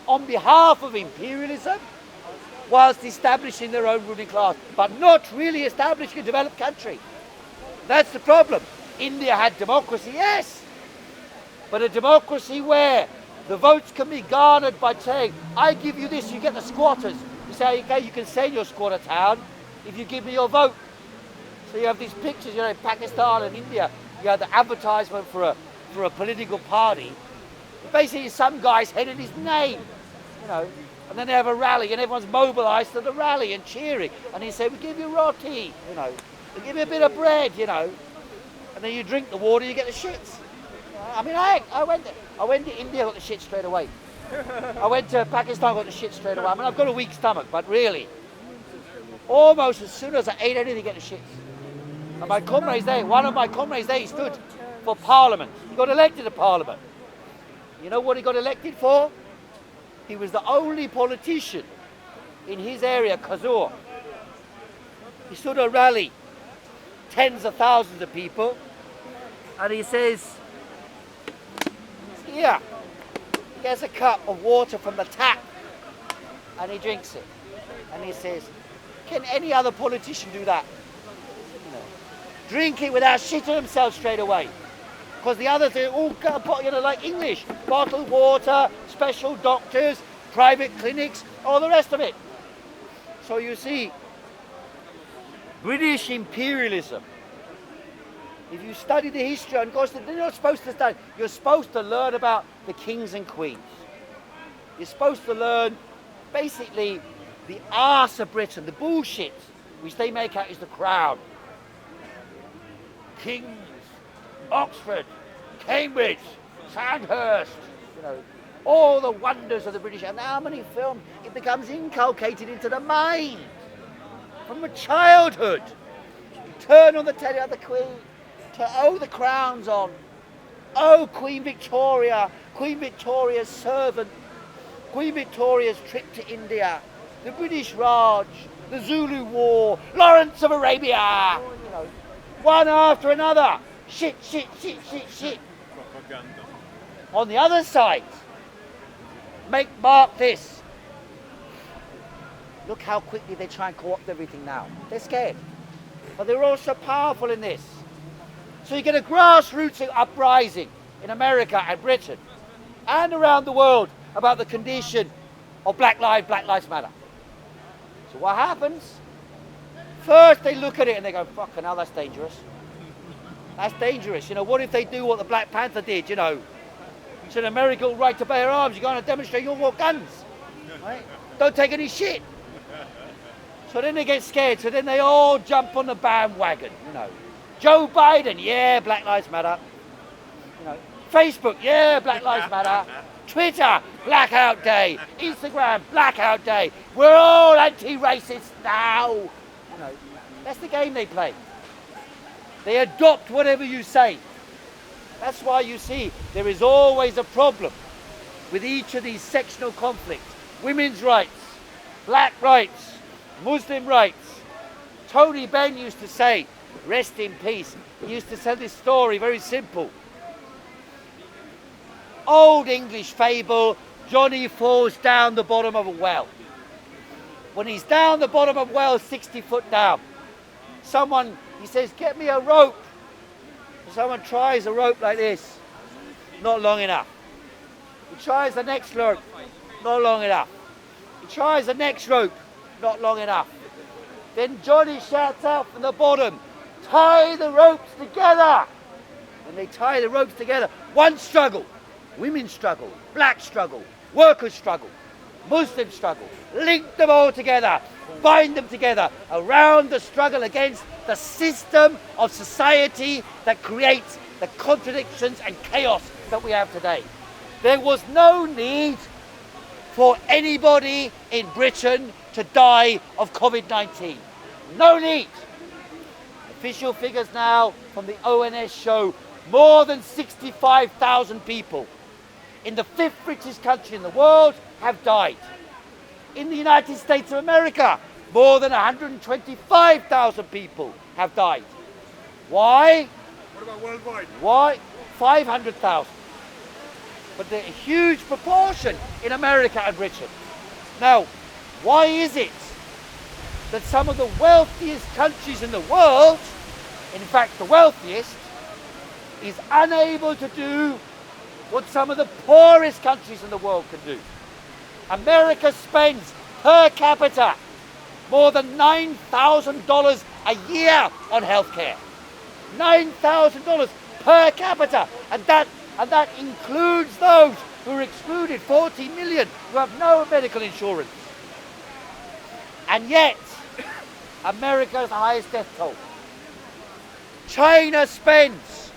on behalf of imperialism, whilst establishing their own ruling class, but not really establishing a developed country. That's the problem. India had democracy, yes, but a democracy where the votes can be garnered by saying, I give you this, you get the squatters. You say, okay, you can sell your squatter town if you give me your vote. So you have these pictures, you know, in Pakistan and India, you have the advertisement for a political party. Basically, some guy's head in his name, you know, and then they have a rally and everyone's mobilised to the rally and cheering. And he said, we give you roti, you know, we give you a bit of bread, you know, and then you drink the water, you get the shits. I mean, I went to India, got the shit straight away. I went to Pakistan, got the shit straight away. I mean, I've got a weak stomach, but really, almost as soon as I ate anything, get the shits. And my comrades there, one of my comrades there, he stood for Parliament. He got elected to Parliament. You know what he got elected for? He was the only politician in his area, Kazur. He stood at a rally, tens of thousands of people, and he says, here, he gets a cup of water from the tap, and he drinks it. And he says, can any other politician do that? You know, drink it without shitting himself straight away. Because the others are all, you know, like English. Bottled water, special doctors, private clinics, all the rest of it. So you see, British imperialism, if you study the history, and of course you're not supposed to study, you're supposed to learn about the kings and queens. You're supposed to learn basically the arse of Britain, the bullshit, which they make out is the crown. Kings, Oxford, Cambridge, Sandhurst, you know, all the wonders of the British, and how many films, it becomes inculcated into the mind from a childhood. You turn on the telly of the Queen, to the crown's on, Oh, Queen Victoria's servant, Queen Victoria's trip to India, the British Raj, the Zulu War, Lawrence of Arabia. You know, one after another. Shit. Propaganda. On the other side, mark this. Look how quickly they try and co-opt everything now. They're scared. But they're also powerful in this. So you get a grassroots uprising in America and Britain and around the world about the condition of Black Lives Matter. So what happens? First they look at it and they go, fucking hell, that's dangerous. That's dangerous. You know, what if they do what the Black Panther did, you know? It's an American right to bear arms. You're going to demonstrate, you want guns. Right? Don't take any shit. So then they get scared. So then they all jump on the bandwagon, you know. Joe Biden, yeah, Black Lives Matter. You know, Facebook, yeah, Black Lives Matter. Twitter, Blackout Day. Instagram, Blackout Day. We're all anti-racist now. You know, that's the game they play. They adopt whatever you say. That's why you see there is always a problem with each of these sectional conflicts. Women's rights, black rights, Muslim rights. Tony Benn used to say, rest in peace, he used to tell this story, very simple. Old English fable, Johnny falls down the bottom of a well. When he's down the bottom of a well, 60 foot down, he says, get me a rope. Someone tries a rope like this, not long enough. He tries the next rope, not long enough. He tries the next rope, not long enough. Then Johnny shouts out from the bottom, tie the ropes together. And they tie the ropes together. One struggle, women's struggle, black struggle, workers' struggle, Muslim struggle. Link them all together, bind them together around the struggle against the system of society that creates the contradictions and chaos that we have today. There was no need for anybody in Britain to die of COVID-19. No need. Official figures now from the ONS show more than 65,000 people in the fifth richest country in the world have died. In the United States of America, more than 125,000 people have died. Why? What about worldwide? Why? 500,000. But they're a huge proportion in America and Britain. Now, why is it that some of the wealthiest countries in the world, in fact the wealthiest, is unable to do what some of the poorest countries in the world can do? America spends per capita more than $9,000 a year on healthcare. $9,000 per capita, and that includes those who are excluded, 40 million who have no medical insurance. And yet, America's highest death toll. China spends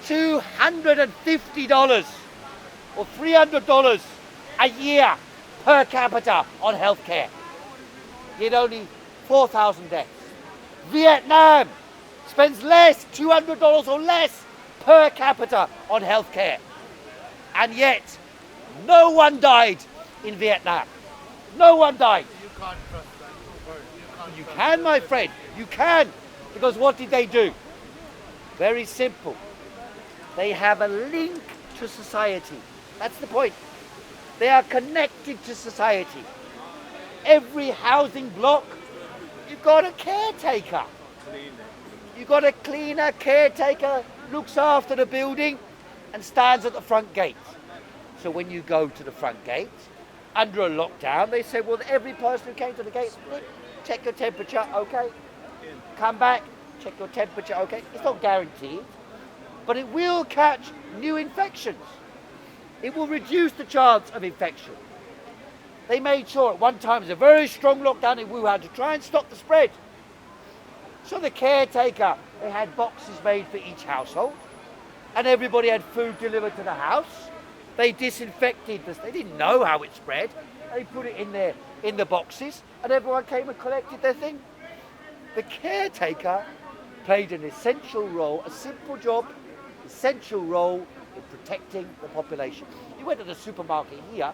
$250 or $300 a year per capita on healthcare. Yet only 4,000 deaths. Vietnam spends less, $200 or less per capita on healthcare. And yet, no one died in Vietnam. No one died. You can't trust that. You can, my friend. You can. Because what did they do? Very simple. They have a link to society. That's the point. They are connected to society. Every housing block, you've got a caretaker. You've got a cleaner, caretaker, looks after the building and stands at the front gate. So when you go to the front gate, under a lockdown, they say, well, every person who came to the gate, check your temperature, okay? Come back, check your temperature, okay? It's not guaranteed, but it will catch new infections. It will reduce the chance of infection. They made sure at one time, there's a very strong lockdown in Wuhan to try and stop the spread. So the caretaker, they had boxes made for each household, and everybody had food delivered to the house. They disinfected this. They didn't know how it spread. They put it in there in the boxes, and everyone came and collected their thing. The caretaker played an essential role, a simple job, essential role in protecting the population. You went to the supermarket here,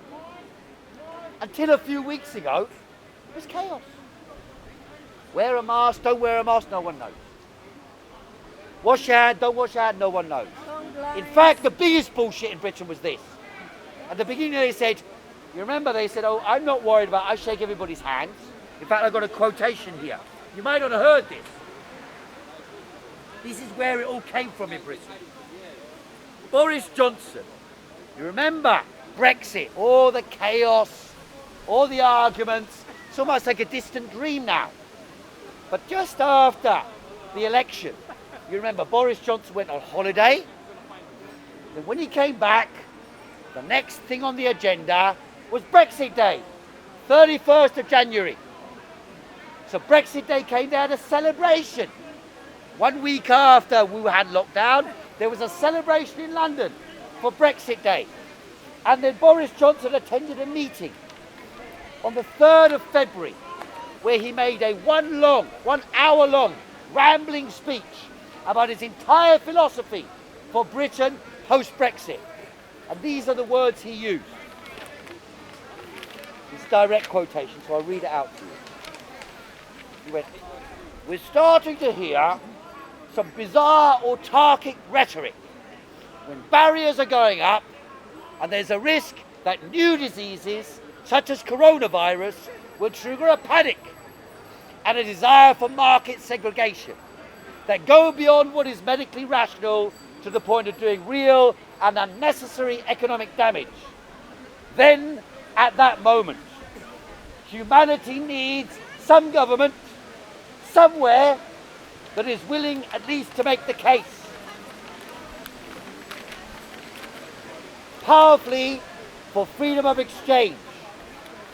until a few weeks ago, it was chaos. Wear a mask, don't wear a mask, no one knows. Wash your hand, don't wash your hand, no one knows. In fact, the biggest bullshit in Britain was this. At the beginning they said, you remember they said, oh, I'm not worried about, I shake everybody's hands. In fact, I've got a quotation here. You might not have heard this. This is where it all came from in Britain. Boris Johnson, you remember Brexit, all the chaos, all the arguments, it's almost like a distant dream now. But just after the election, you remember Boris Johnson went on holiday. Then when he came back, the next thing on the agenda was Brexit Day, 31st of January. So Brexit Day came, they had a celebration. 1 week after we had lockdown, there was a celebration in London for Brexit Day. And then Boris Johnson attended a meeting on the 3rd of February, where he made a 1 hour long rambling speech about his entire philosophy for Britain post-Brexit. And these are the words he used. It's direct quotation, so I'll read it out to you. He went, we're starting to hear some bizarre autarkic rhetoric when barriers are going up and there's a risk that new diseases such as coronavirus will trigger a panic and a desire for market segregation that go beyond what is medically rational to the point of doing real and unnecessary economic damage. Then, at that moment, humanity needs some government somewhere that is willing at least to make the case powerfully for freedom of exchange.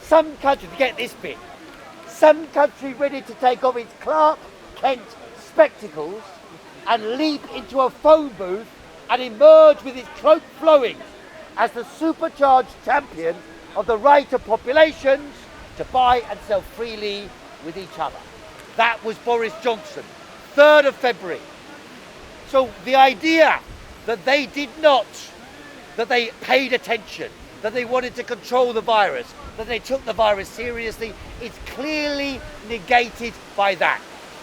Some country, to get this bit, some country ready to take off its Clark Kent spectacles and leap into a phone booth and emerge with its cloak flowing as the supercharged champion of the right of populations to buy and sell freely with each other. That was Boris Johnson, 3rd of February. So the idea that they did not, that they paid attention, that they wanted to control the virus, that they took the virus seriously, is clearly negated by that.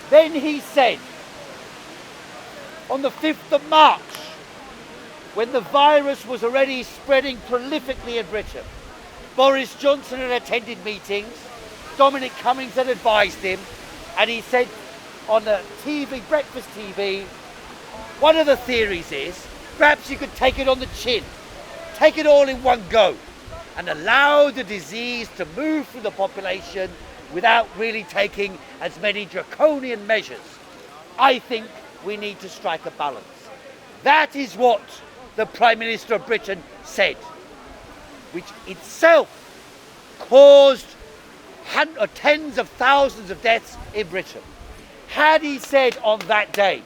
Then he said, on the 5th of March, when the virus was already spreading prolifically in Britain, Boris Johnson had attended meetings, Dominic Cummings had advised him, and he said on the TV, breakfast TV, one of the theories is perhaps you could take it on the chin, take it all in one go, and allow the disease to move through the population without really taking as many draconian measures. I think we need to strike a balance. That is what the Prime Minister of Britain said, which itself caused tens of thousands of deaths in Britain. Had he said on that day,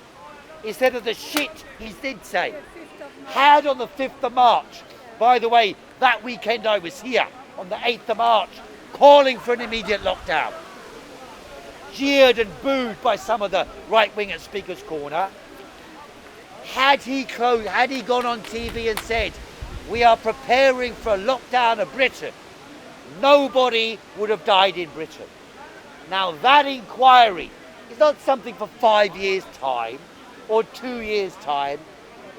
instead of the shit he did say, had on the 5th of March, by the way, that weekend I was here, on the 8th of March, calling for an immediate lockdown, jeered and booed by some of the right wing at Speaker's Corner. Had he gone on TV and said, we are preparing for a lockdown of Britain, nobody would have died in Britain. Now that inquiry is not something for 5 years' time or 2 years' time.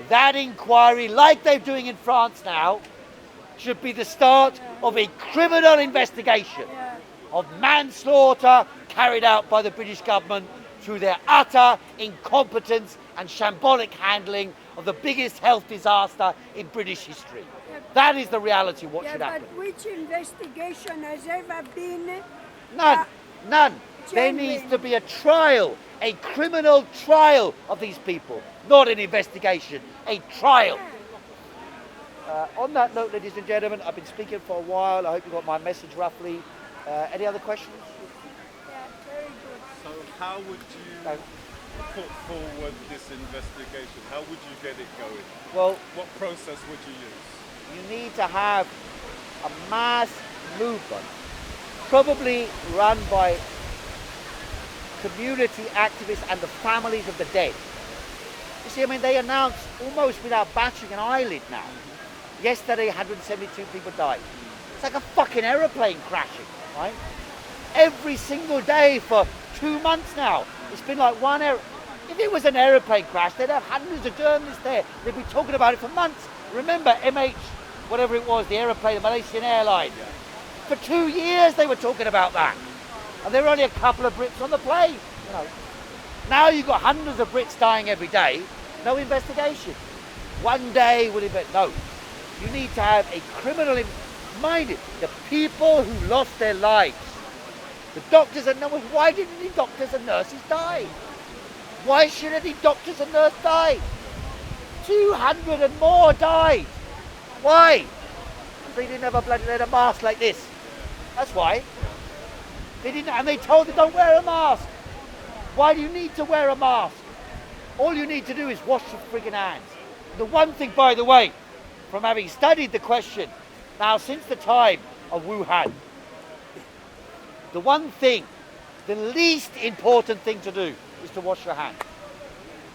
That inquiry, like they're doing in France now, should be the start of a criminal investigation of manslaughter carried out by the British government through their utter incompetence and shambolic handling of the biggest health disaster in British history. That is the reality of what should happen. But which investigation has ever been? None. None. There needs to be a trial, a criminal trial of these people, not an investigation, a trial. On that note, ladies and gentlemen, I've been speaking for a while. I hope you got my message roughly. Any other questions? Yeah, very good. So how would you put forward this investigation? How would you get it going? Well, what process would you use? You need to have a mass movement, probably run by community activists and the families of the dead, You see, I mean, they announced almost without batting an eyelid now. Yesterday, 172 people died. It's like a fucking aeroplane crashing, right? Every single day for 2 months now, it's been like one air. If it was an aeroplane crash, they'd have hundreds of journalists there. They'd be talking about it for months. Remember MH, whatever it was, the aeroplane, the Malaysian airline. For 2 years they were talking about that. And there were only a couple of Brits on the plane. You know. Now you've got hundreds of Brits dying every day, no investigation. One day will it no. You need to have a criminal minded. The people who lost their lives. The doctors and nurses, why didn't any doctors and nurses die? Why should any doctors and nurses die? 200 and more died. Why? They didn't have a mask like this. That's why. They didn't, and they told them don't wear a mask. Why do you need to wear a mask? All you need to do is wash your friggin' hands. The one thing, by the way, from having studied the question now since the time of Wuhan, the one thing, the least important thing to do is to wash your hands.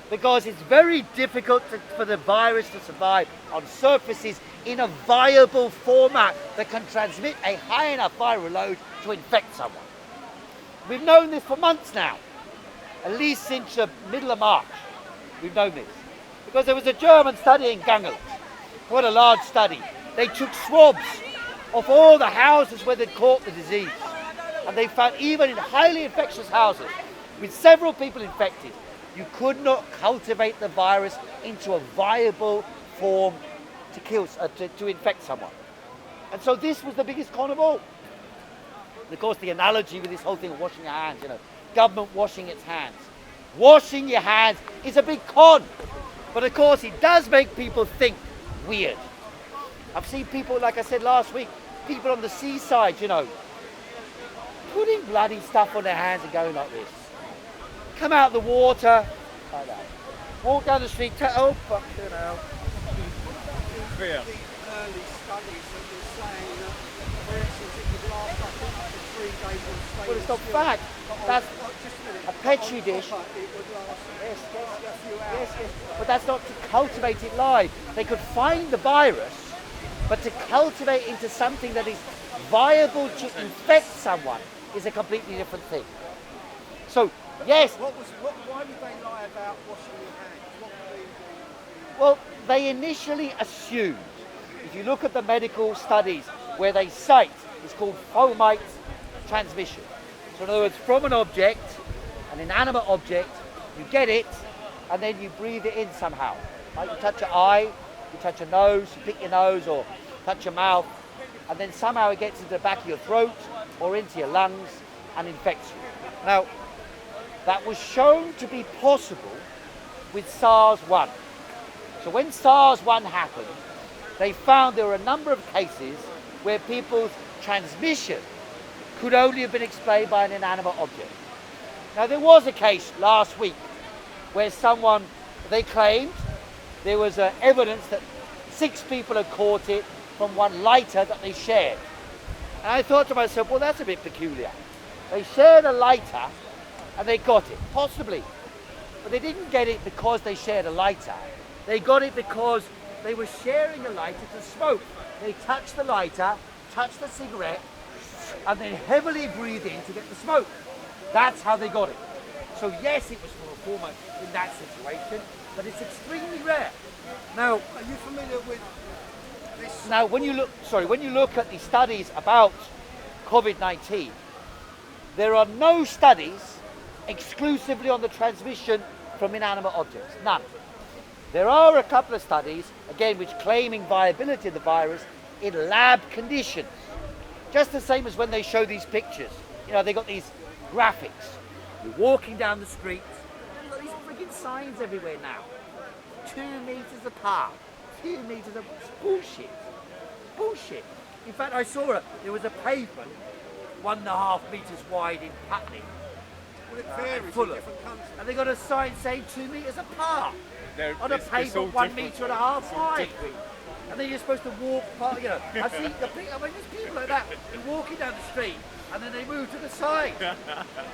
Because it's very difficult for the virus to survive on surfaces in a viable format that can transmit a high enough viral load to infect someone. We've known this for months now, at least since the middle of March. We've known this. Because there was a German study in Gangel, quite a large study. They took swabs of all the houses where they'd caught the disease. And they found even in highly infectious houses, with several people infected, you could not cultivate the virus into a viable form to kill, to infect someone. And so this was the biggest con of all. And of course, the analogy with this whole thing of washing your hands, you know, government washing its hands. Washing your hands is a big con. But of course, it does make people think weird. I've seen people, like I said last week, people on the seaside, you know, putting bloody stuff on their hands and going like this. Come out the water, like that. Walk down the street, oh fuck, you know. Fear. The early studies that were saying that, for instance, it could last up to 3 days on stage. Well, it's not fact. That's Just a minute. a petri dish. It would last Yes, a few hours. yes. But that's not to cultivate it live. They could find the virus, but to cultivate into something that is viable to infect someone is a completely different thing. So, yes. Why would they lie about washing your hands? What would they do? Well, they initially assumed, if you look at the medical studies where they cite, it's called fomite transmission. So in other words, from an object, an inanimate object, you get it, and then you breathe it in somehow. Like you touch your eye, you touch your nose, you pick your nose or touch your mouth, and then somehow it gets into the back of your throat or into your lungs and infects you. Now, that was shown to be possible with SARS-1. So when SARS-1 happened, they found there were a number of cases where people's transmission could only have been explained by an inanimate object. Now there was a case last week where someone, they claimed there was evidence that 6 people had caught it from one lighter that they shared. And I thought to myself, well, that's a bit peculiar. They shared a lighter and they got it, possibly. But they didn't get it because they shared a lighter. They got it because they were sharing a lighter to smoke. They touched the lighter, touched the cigarette, and then heavily breathed in to get the smoke. That's how they got it. So yes, it was for a former in that situation, but it's extremely rare. Now, Are you familiar with this? now when you look at the studies about COVID-19, there are no studies exclusively on the transmission from inanimate objects. None. There are a couple of studies, again, which claiming viability of the virus in lab conditions. Just the same as when they show these pictures. You know, they got these graphics. You're walking down the street, and there's these freaking signs everywhere now. 2 meters apart. 2 meters apart. It's bullshit. Bullshit. In fact, I saw there was a pavement 1.5 meters wide in Putney. Well, it varies in Fulham. different countries. And they got a sign saying 2 meters apart. On a It's all pavement 1.5 different. meters It's all wide. different. And then you're supposed to walk past, you know. I see the people, I mean, there's people like that. They're walking down the street and then they move to the side.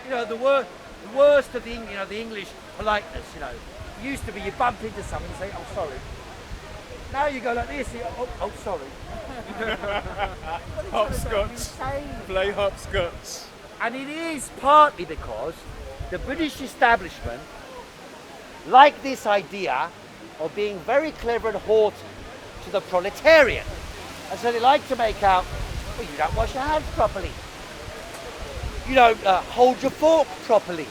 You know, the worst of the English politeness, you know. used to be you bump into someone and say, "Oh, sorry." Now you go like this, you go, oh, sorry. Hopscotch. Play hopscotch. And it is partly because the British establishment like this idea of being very clever and haughty to the proletariat. And so they like to make out, well, you don't wash your hands properly. You don't hold your fork properly.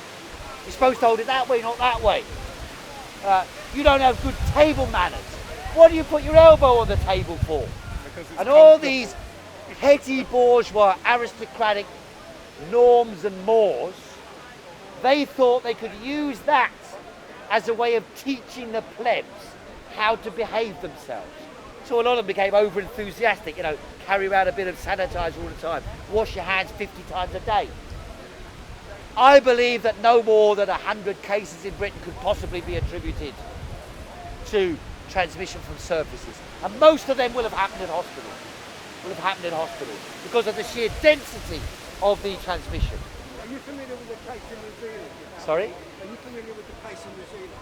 You're supposed to hold it that way, not that way. You don't have good table manners. What do you put your elbow on the table for? And all these petty bourgeois aristocratic norms and mores, they thought they could use that as a way of teaching the plebs how to behave themselves. So a lot of them became over enthusiastic, you know, carry around a bit of sanitizer all the time, wash your hands 50 times a day. I believe that no more than 100 cases in Britain could possibly be attributed to transmission from surfaces. And most of them will have happened in hospitals. Because of the sheer density of the transmission. Are you familiar with the case in New Zealand? Sorry? Are you familiar with the case in New Zealand?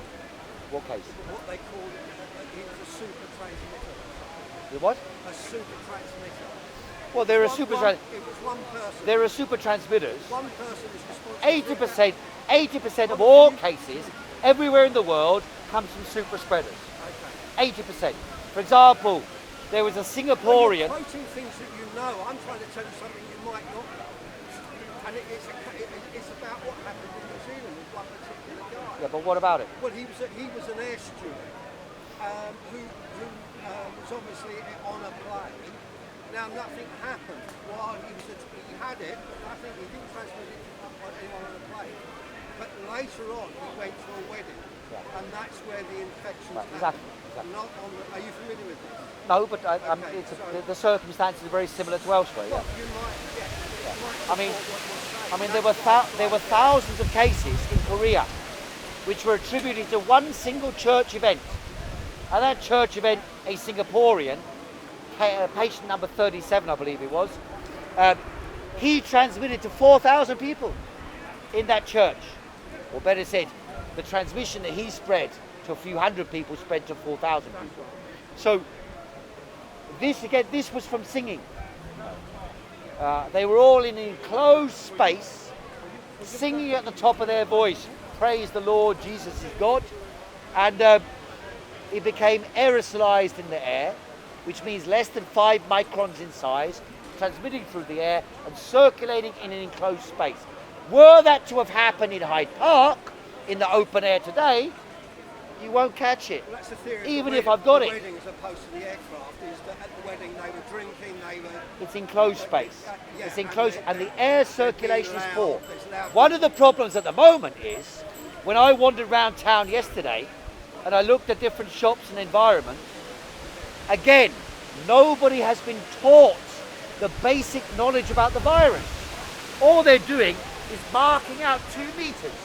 What case? What they called it was a super transmitter. The what? A super transmitter. Well, there are It was one person. There are super transmitters. One person is responsible. 80% of all cases everywhere in the world comes from super spreaders. Okay. 80%. For example, there was a Singaporean. Well, you're quoting things that you know. I'm trying to tell you something you might not know. And it's about what happened in New Zealand with one particular guy. Yeah, but what about it? Well, he was an air steward who was obviously on a plane. Now nothing happened while he had it. He didn't transmit it to anyone on a plane. But later on, he went to a wedding, and that's where the infections happened. Exactly. Not on the, are you familiar with this? No, but Okay, the circumstances are very similar to elsewhere. Yeah. Well, you might, I mean, there were thousands of cases in Korea which were attributed to one single church event. At that church event, a Singaporean, patient number 37, I believe it was, he transmitted to 4,000 people in that church. Or better said, the transmission that he spread to a few hundred people spread to 4,000 people. So this was from singing. They were all in an enclosed space, singing at the top of their voice, "Praise the Lord, Jesus is God," and it became aerosolized in the air, which means less than 5 microns in size, transmitting through the air and circulating in an enclosed space. Were that to have happened in Hyde Park, in the open air today, you won't catch it. Well, that's the theory. Even if I've got the it. wedding as opposed to the aircraft is that at the wedding they were drinking, they were... It's enclosed space. Yeah, It's enclosed, and the air they're circulation is being poor. loud, there's loud One of the problems at the moment is, when I wandered around town yesterday, and I looked at different shops and environments, again, nobody has been taught the basic knowledge about the virus. All they're doing is marking out 2 meters,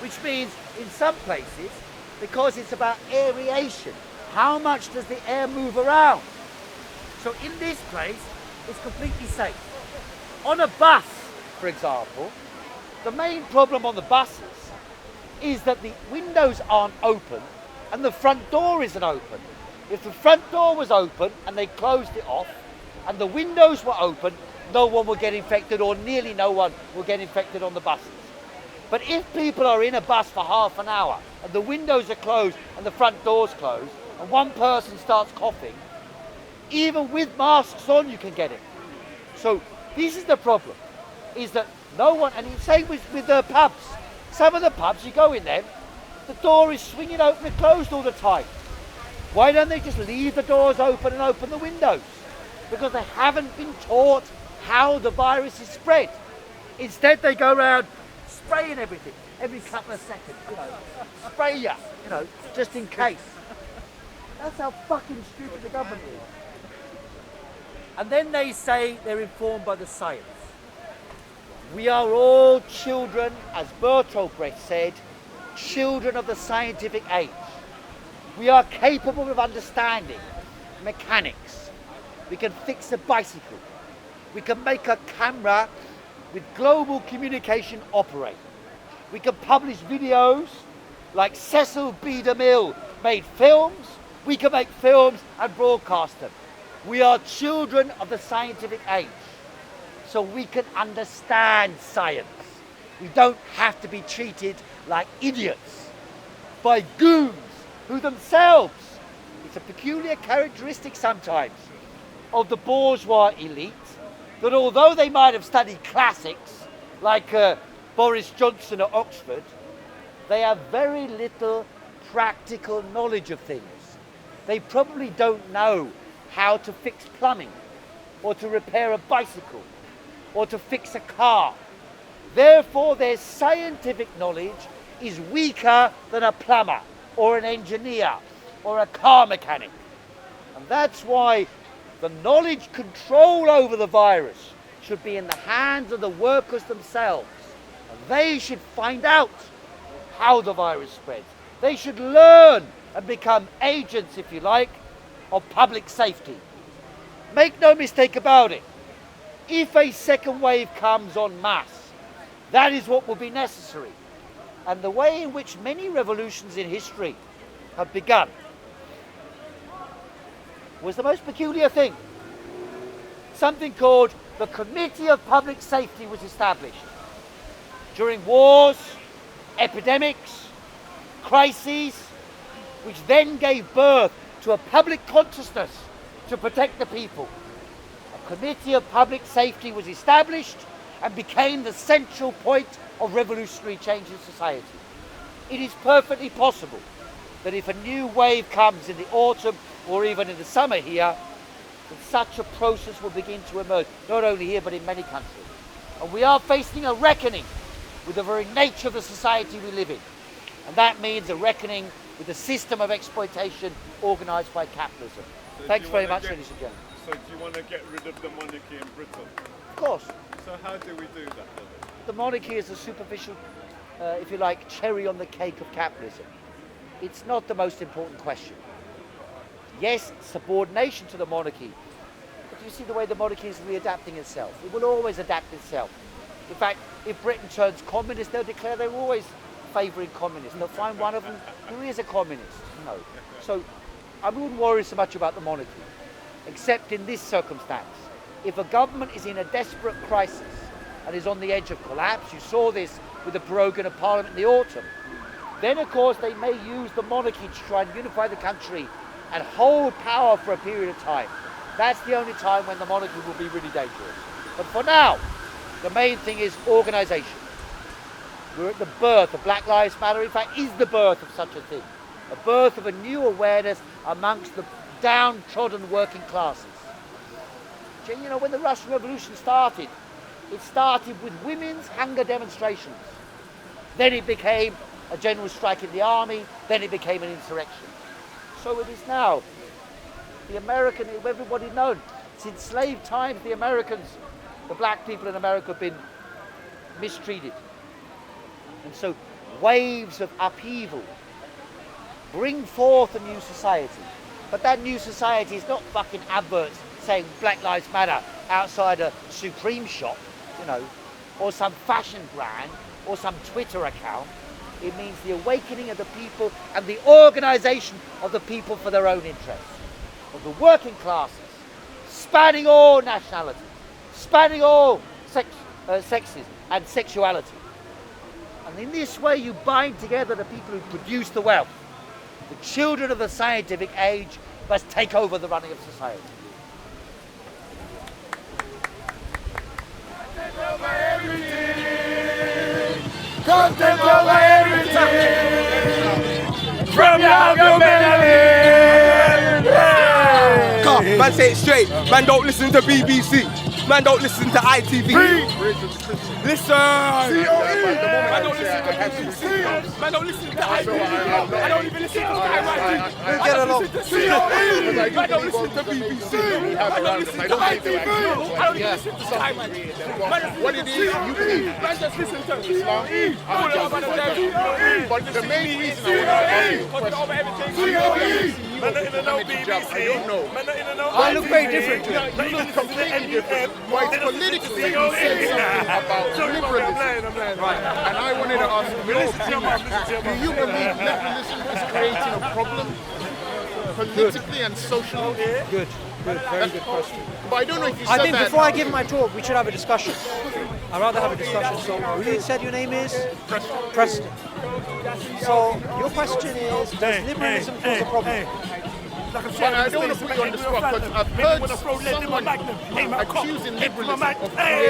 which means in some places, because it's about aeration, how much does the air move around? So in this place, it's completely safe. On a bus, for example, the main problem on the buses is that the windows aren't open and the front door isn't open. If the front door was open and they closed it off and the windows were open, no one will get infected, or nearly no one will get infected on the buses. But if people are in a bus for half an hour and the windows are closed and the front door's closed and one person starts coughing, even with masks on you can get it. So this is the problem, is that no one, and it's same with the pubs. Some of the pubs, you go in them, the door is swinging open and closed all the time. Why don't they just leave the doors open and open the windows? Because they haven't been taught how the virus is spread. Instead they go around spraying everything every couple of seconds, spray you, just in case. That's how fucking stupid the government is. And then they say they're informed by the science. We are all children, as Bertolt Brecht said, children of the scientific age. We are capable of understanding mechanics. We can fix a bicycle. We can make a camera with global communication operate. We can publish videos like Cecil B. DeMille made films, we can make films and broadcast them. We are children of the scientific age, so we can understand science. We don't have to be treated like idiots by goons who themselves, it's a peculiar characteristic sometimes of the bourgeois elite, that although they might have studied classics like Boris Johnson at Oxford, they have very little practical knowledge of things. They probably don't know how to fix plumbing, or to repair a bicycle, or to fix a car. Therefore, their scientific knowledge is weaker than a plumber, or an engineer, or a car mechanic. And that's why the knowledge control over the virus should be in the hands of the workers themselves. And they should find out how the virus spreads. They should learn and become agents, if you like, of public safety. Make no mistake about it. If a second wave comes en masse, that is what will be necessary. And the way in which many revolutions in history have begun was the most peculiar thing. Something called the Committee of Public Safety was established. During wars, epidemics, crises, which then gave birth to a public consciousness to protect the people. A Committee of Public Safety was established and became the central point of revolutionary change in society. It is perfectly possible that if a new wave comes in the autumn or even in the summer here, that such a process will begin to emerge, not only here but in many countries. And we are facing a reckoning with the very nature of the society we live in. And that means a reckoning with the system of exploitation organised by capitalism. So Thanks very much, ladies and gentlemen. So do you want to get rid of the monarchy in Britain? Of course. So how do we do that then? The monarchy is a superficial, if you like, cherry on the cake of capitalism. It's not the most important question. Yes, subordination to the monarchy, but you see the way the monarchy is readapting itself. It will always adapt itself. In fact, if Britain turns communist, they'll declare they're always favouring communists. They'll find one of them who is a communist. No. So I wouldn't worry so much about the monarchy, except in this circumstance. If a government is in a desperate crisis and is on the edge of collapse, you saw this with the proroguing of Parliament in the autumn, then of course they may use the monarchy to try and unify the country and hold power for a period of time. That's the only time when the monarchy will be really dangerous. But for now, the main thing is organisation. We're at the birth of Black Lives Matter, in fact, is the birth of such a thing. A birth of a new awareness amongst the downtrodden working classes. You know, when the Russian Revolution started, it started with women's hunger demonstrations. Then it became a general strike in the army, then it became an insurrection. So it is now. The American, everybody known, since slave times, the Americans, the black people in America have been mistreated. And so waves of upheaval bring forth a new society. But that new society is not fucking adverts saying Black Lives Matter outside a Supreme shop, you know, or some fashion brand, or some Twitter account. It means the awakening of the people and the organisation of the people for their own interests. Of the working classes, spanning all nationalities, spanning all sexes and sexuality. And in this way you bind together the people who produce the wealth. The children of the scientific age must take over the running of society. Content over everything. From now to Melanin. Man, say it straight. Man, don't listen to BBC. Man, don't listen to ITV. Listen. Man, don't listen to BBC. Man, don't listen to ITV. I don't even listen to Sky. I don't listen to COE. Man, don't listen to BBC. I don't listen to ITV. I don't even listen to Sky. What it is, man, just listen to COE. But the main reason I want to you or Mohammed Hijab, I don't know. I look very different to him. You look completely different. But politically, you said something about liberalism. Right. And I wanted to ask your opinion. Do you believe liberalism is creating a problem politically and socially? Good. Very good question. But I don't know if you I said think that. before I give my talk, we should have a discussion. I'd rather have a discussion. So, who you said your name is? Preston. So, your question is, does liberalism cause a problem? But I don't want to put you on the spot because I've heard someone accusing liberalism of creating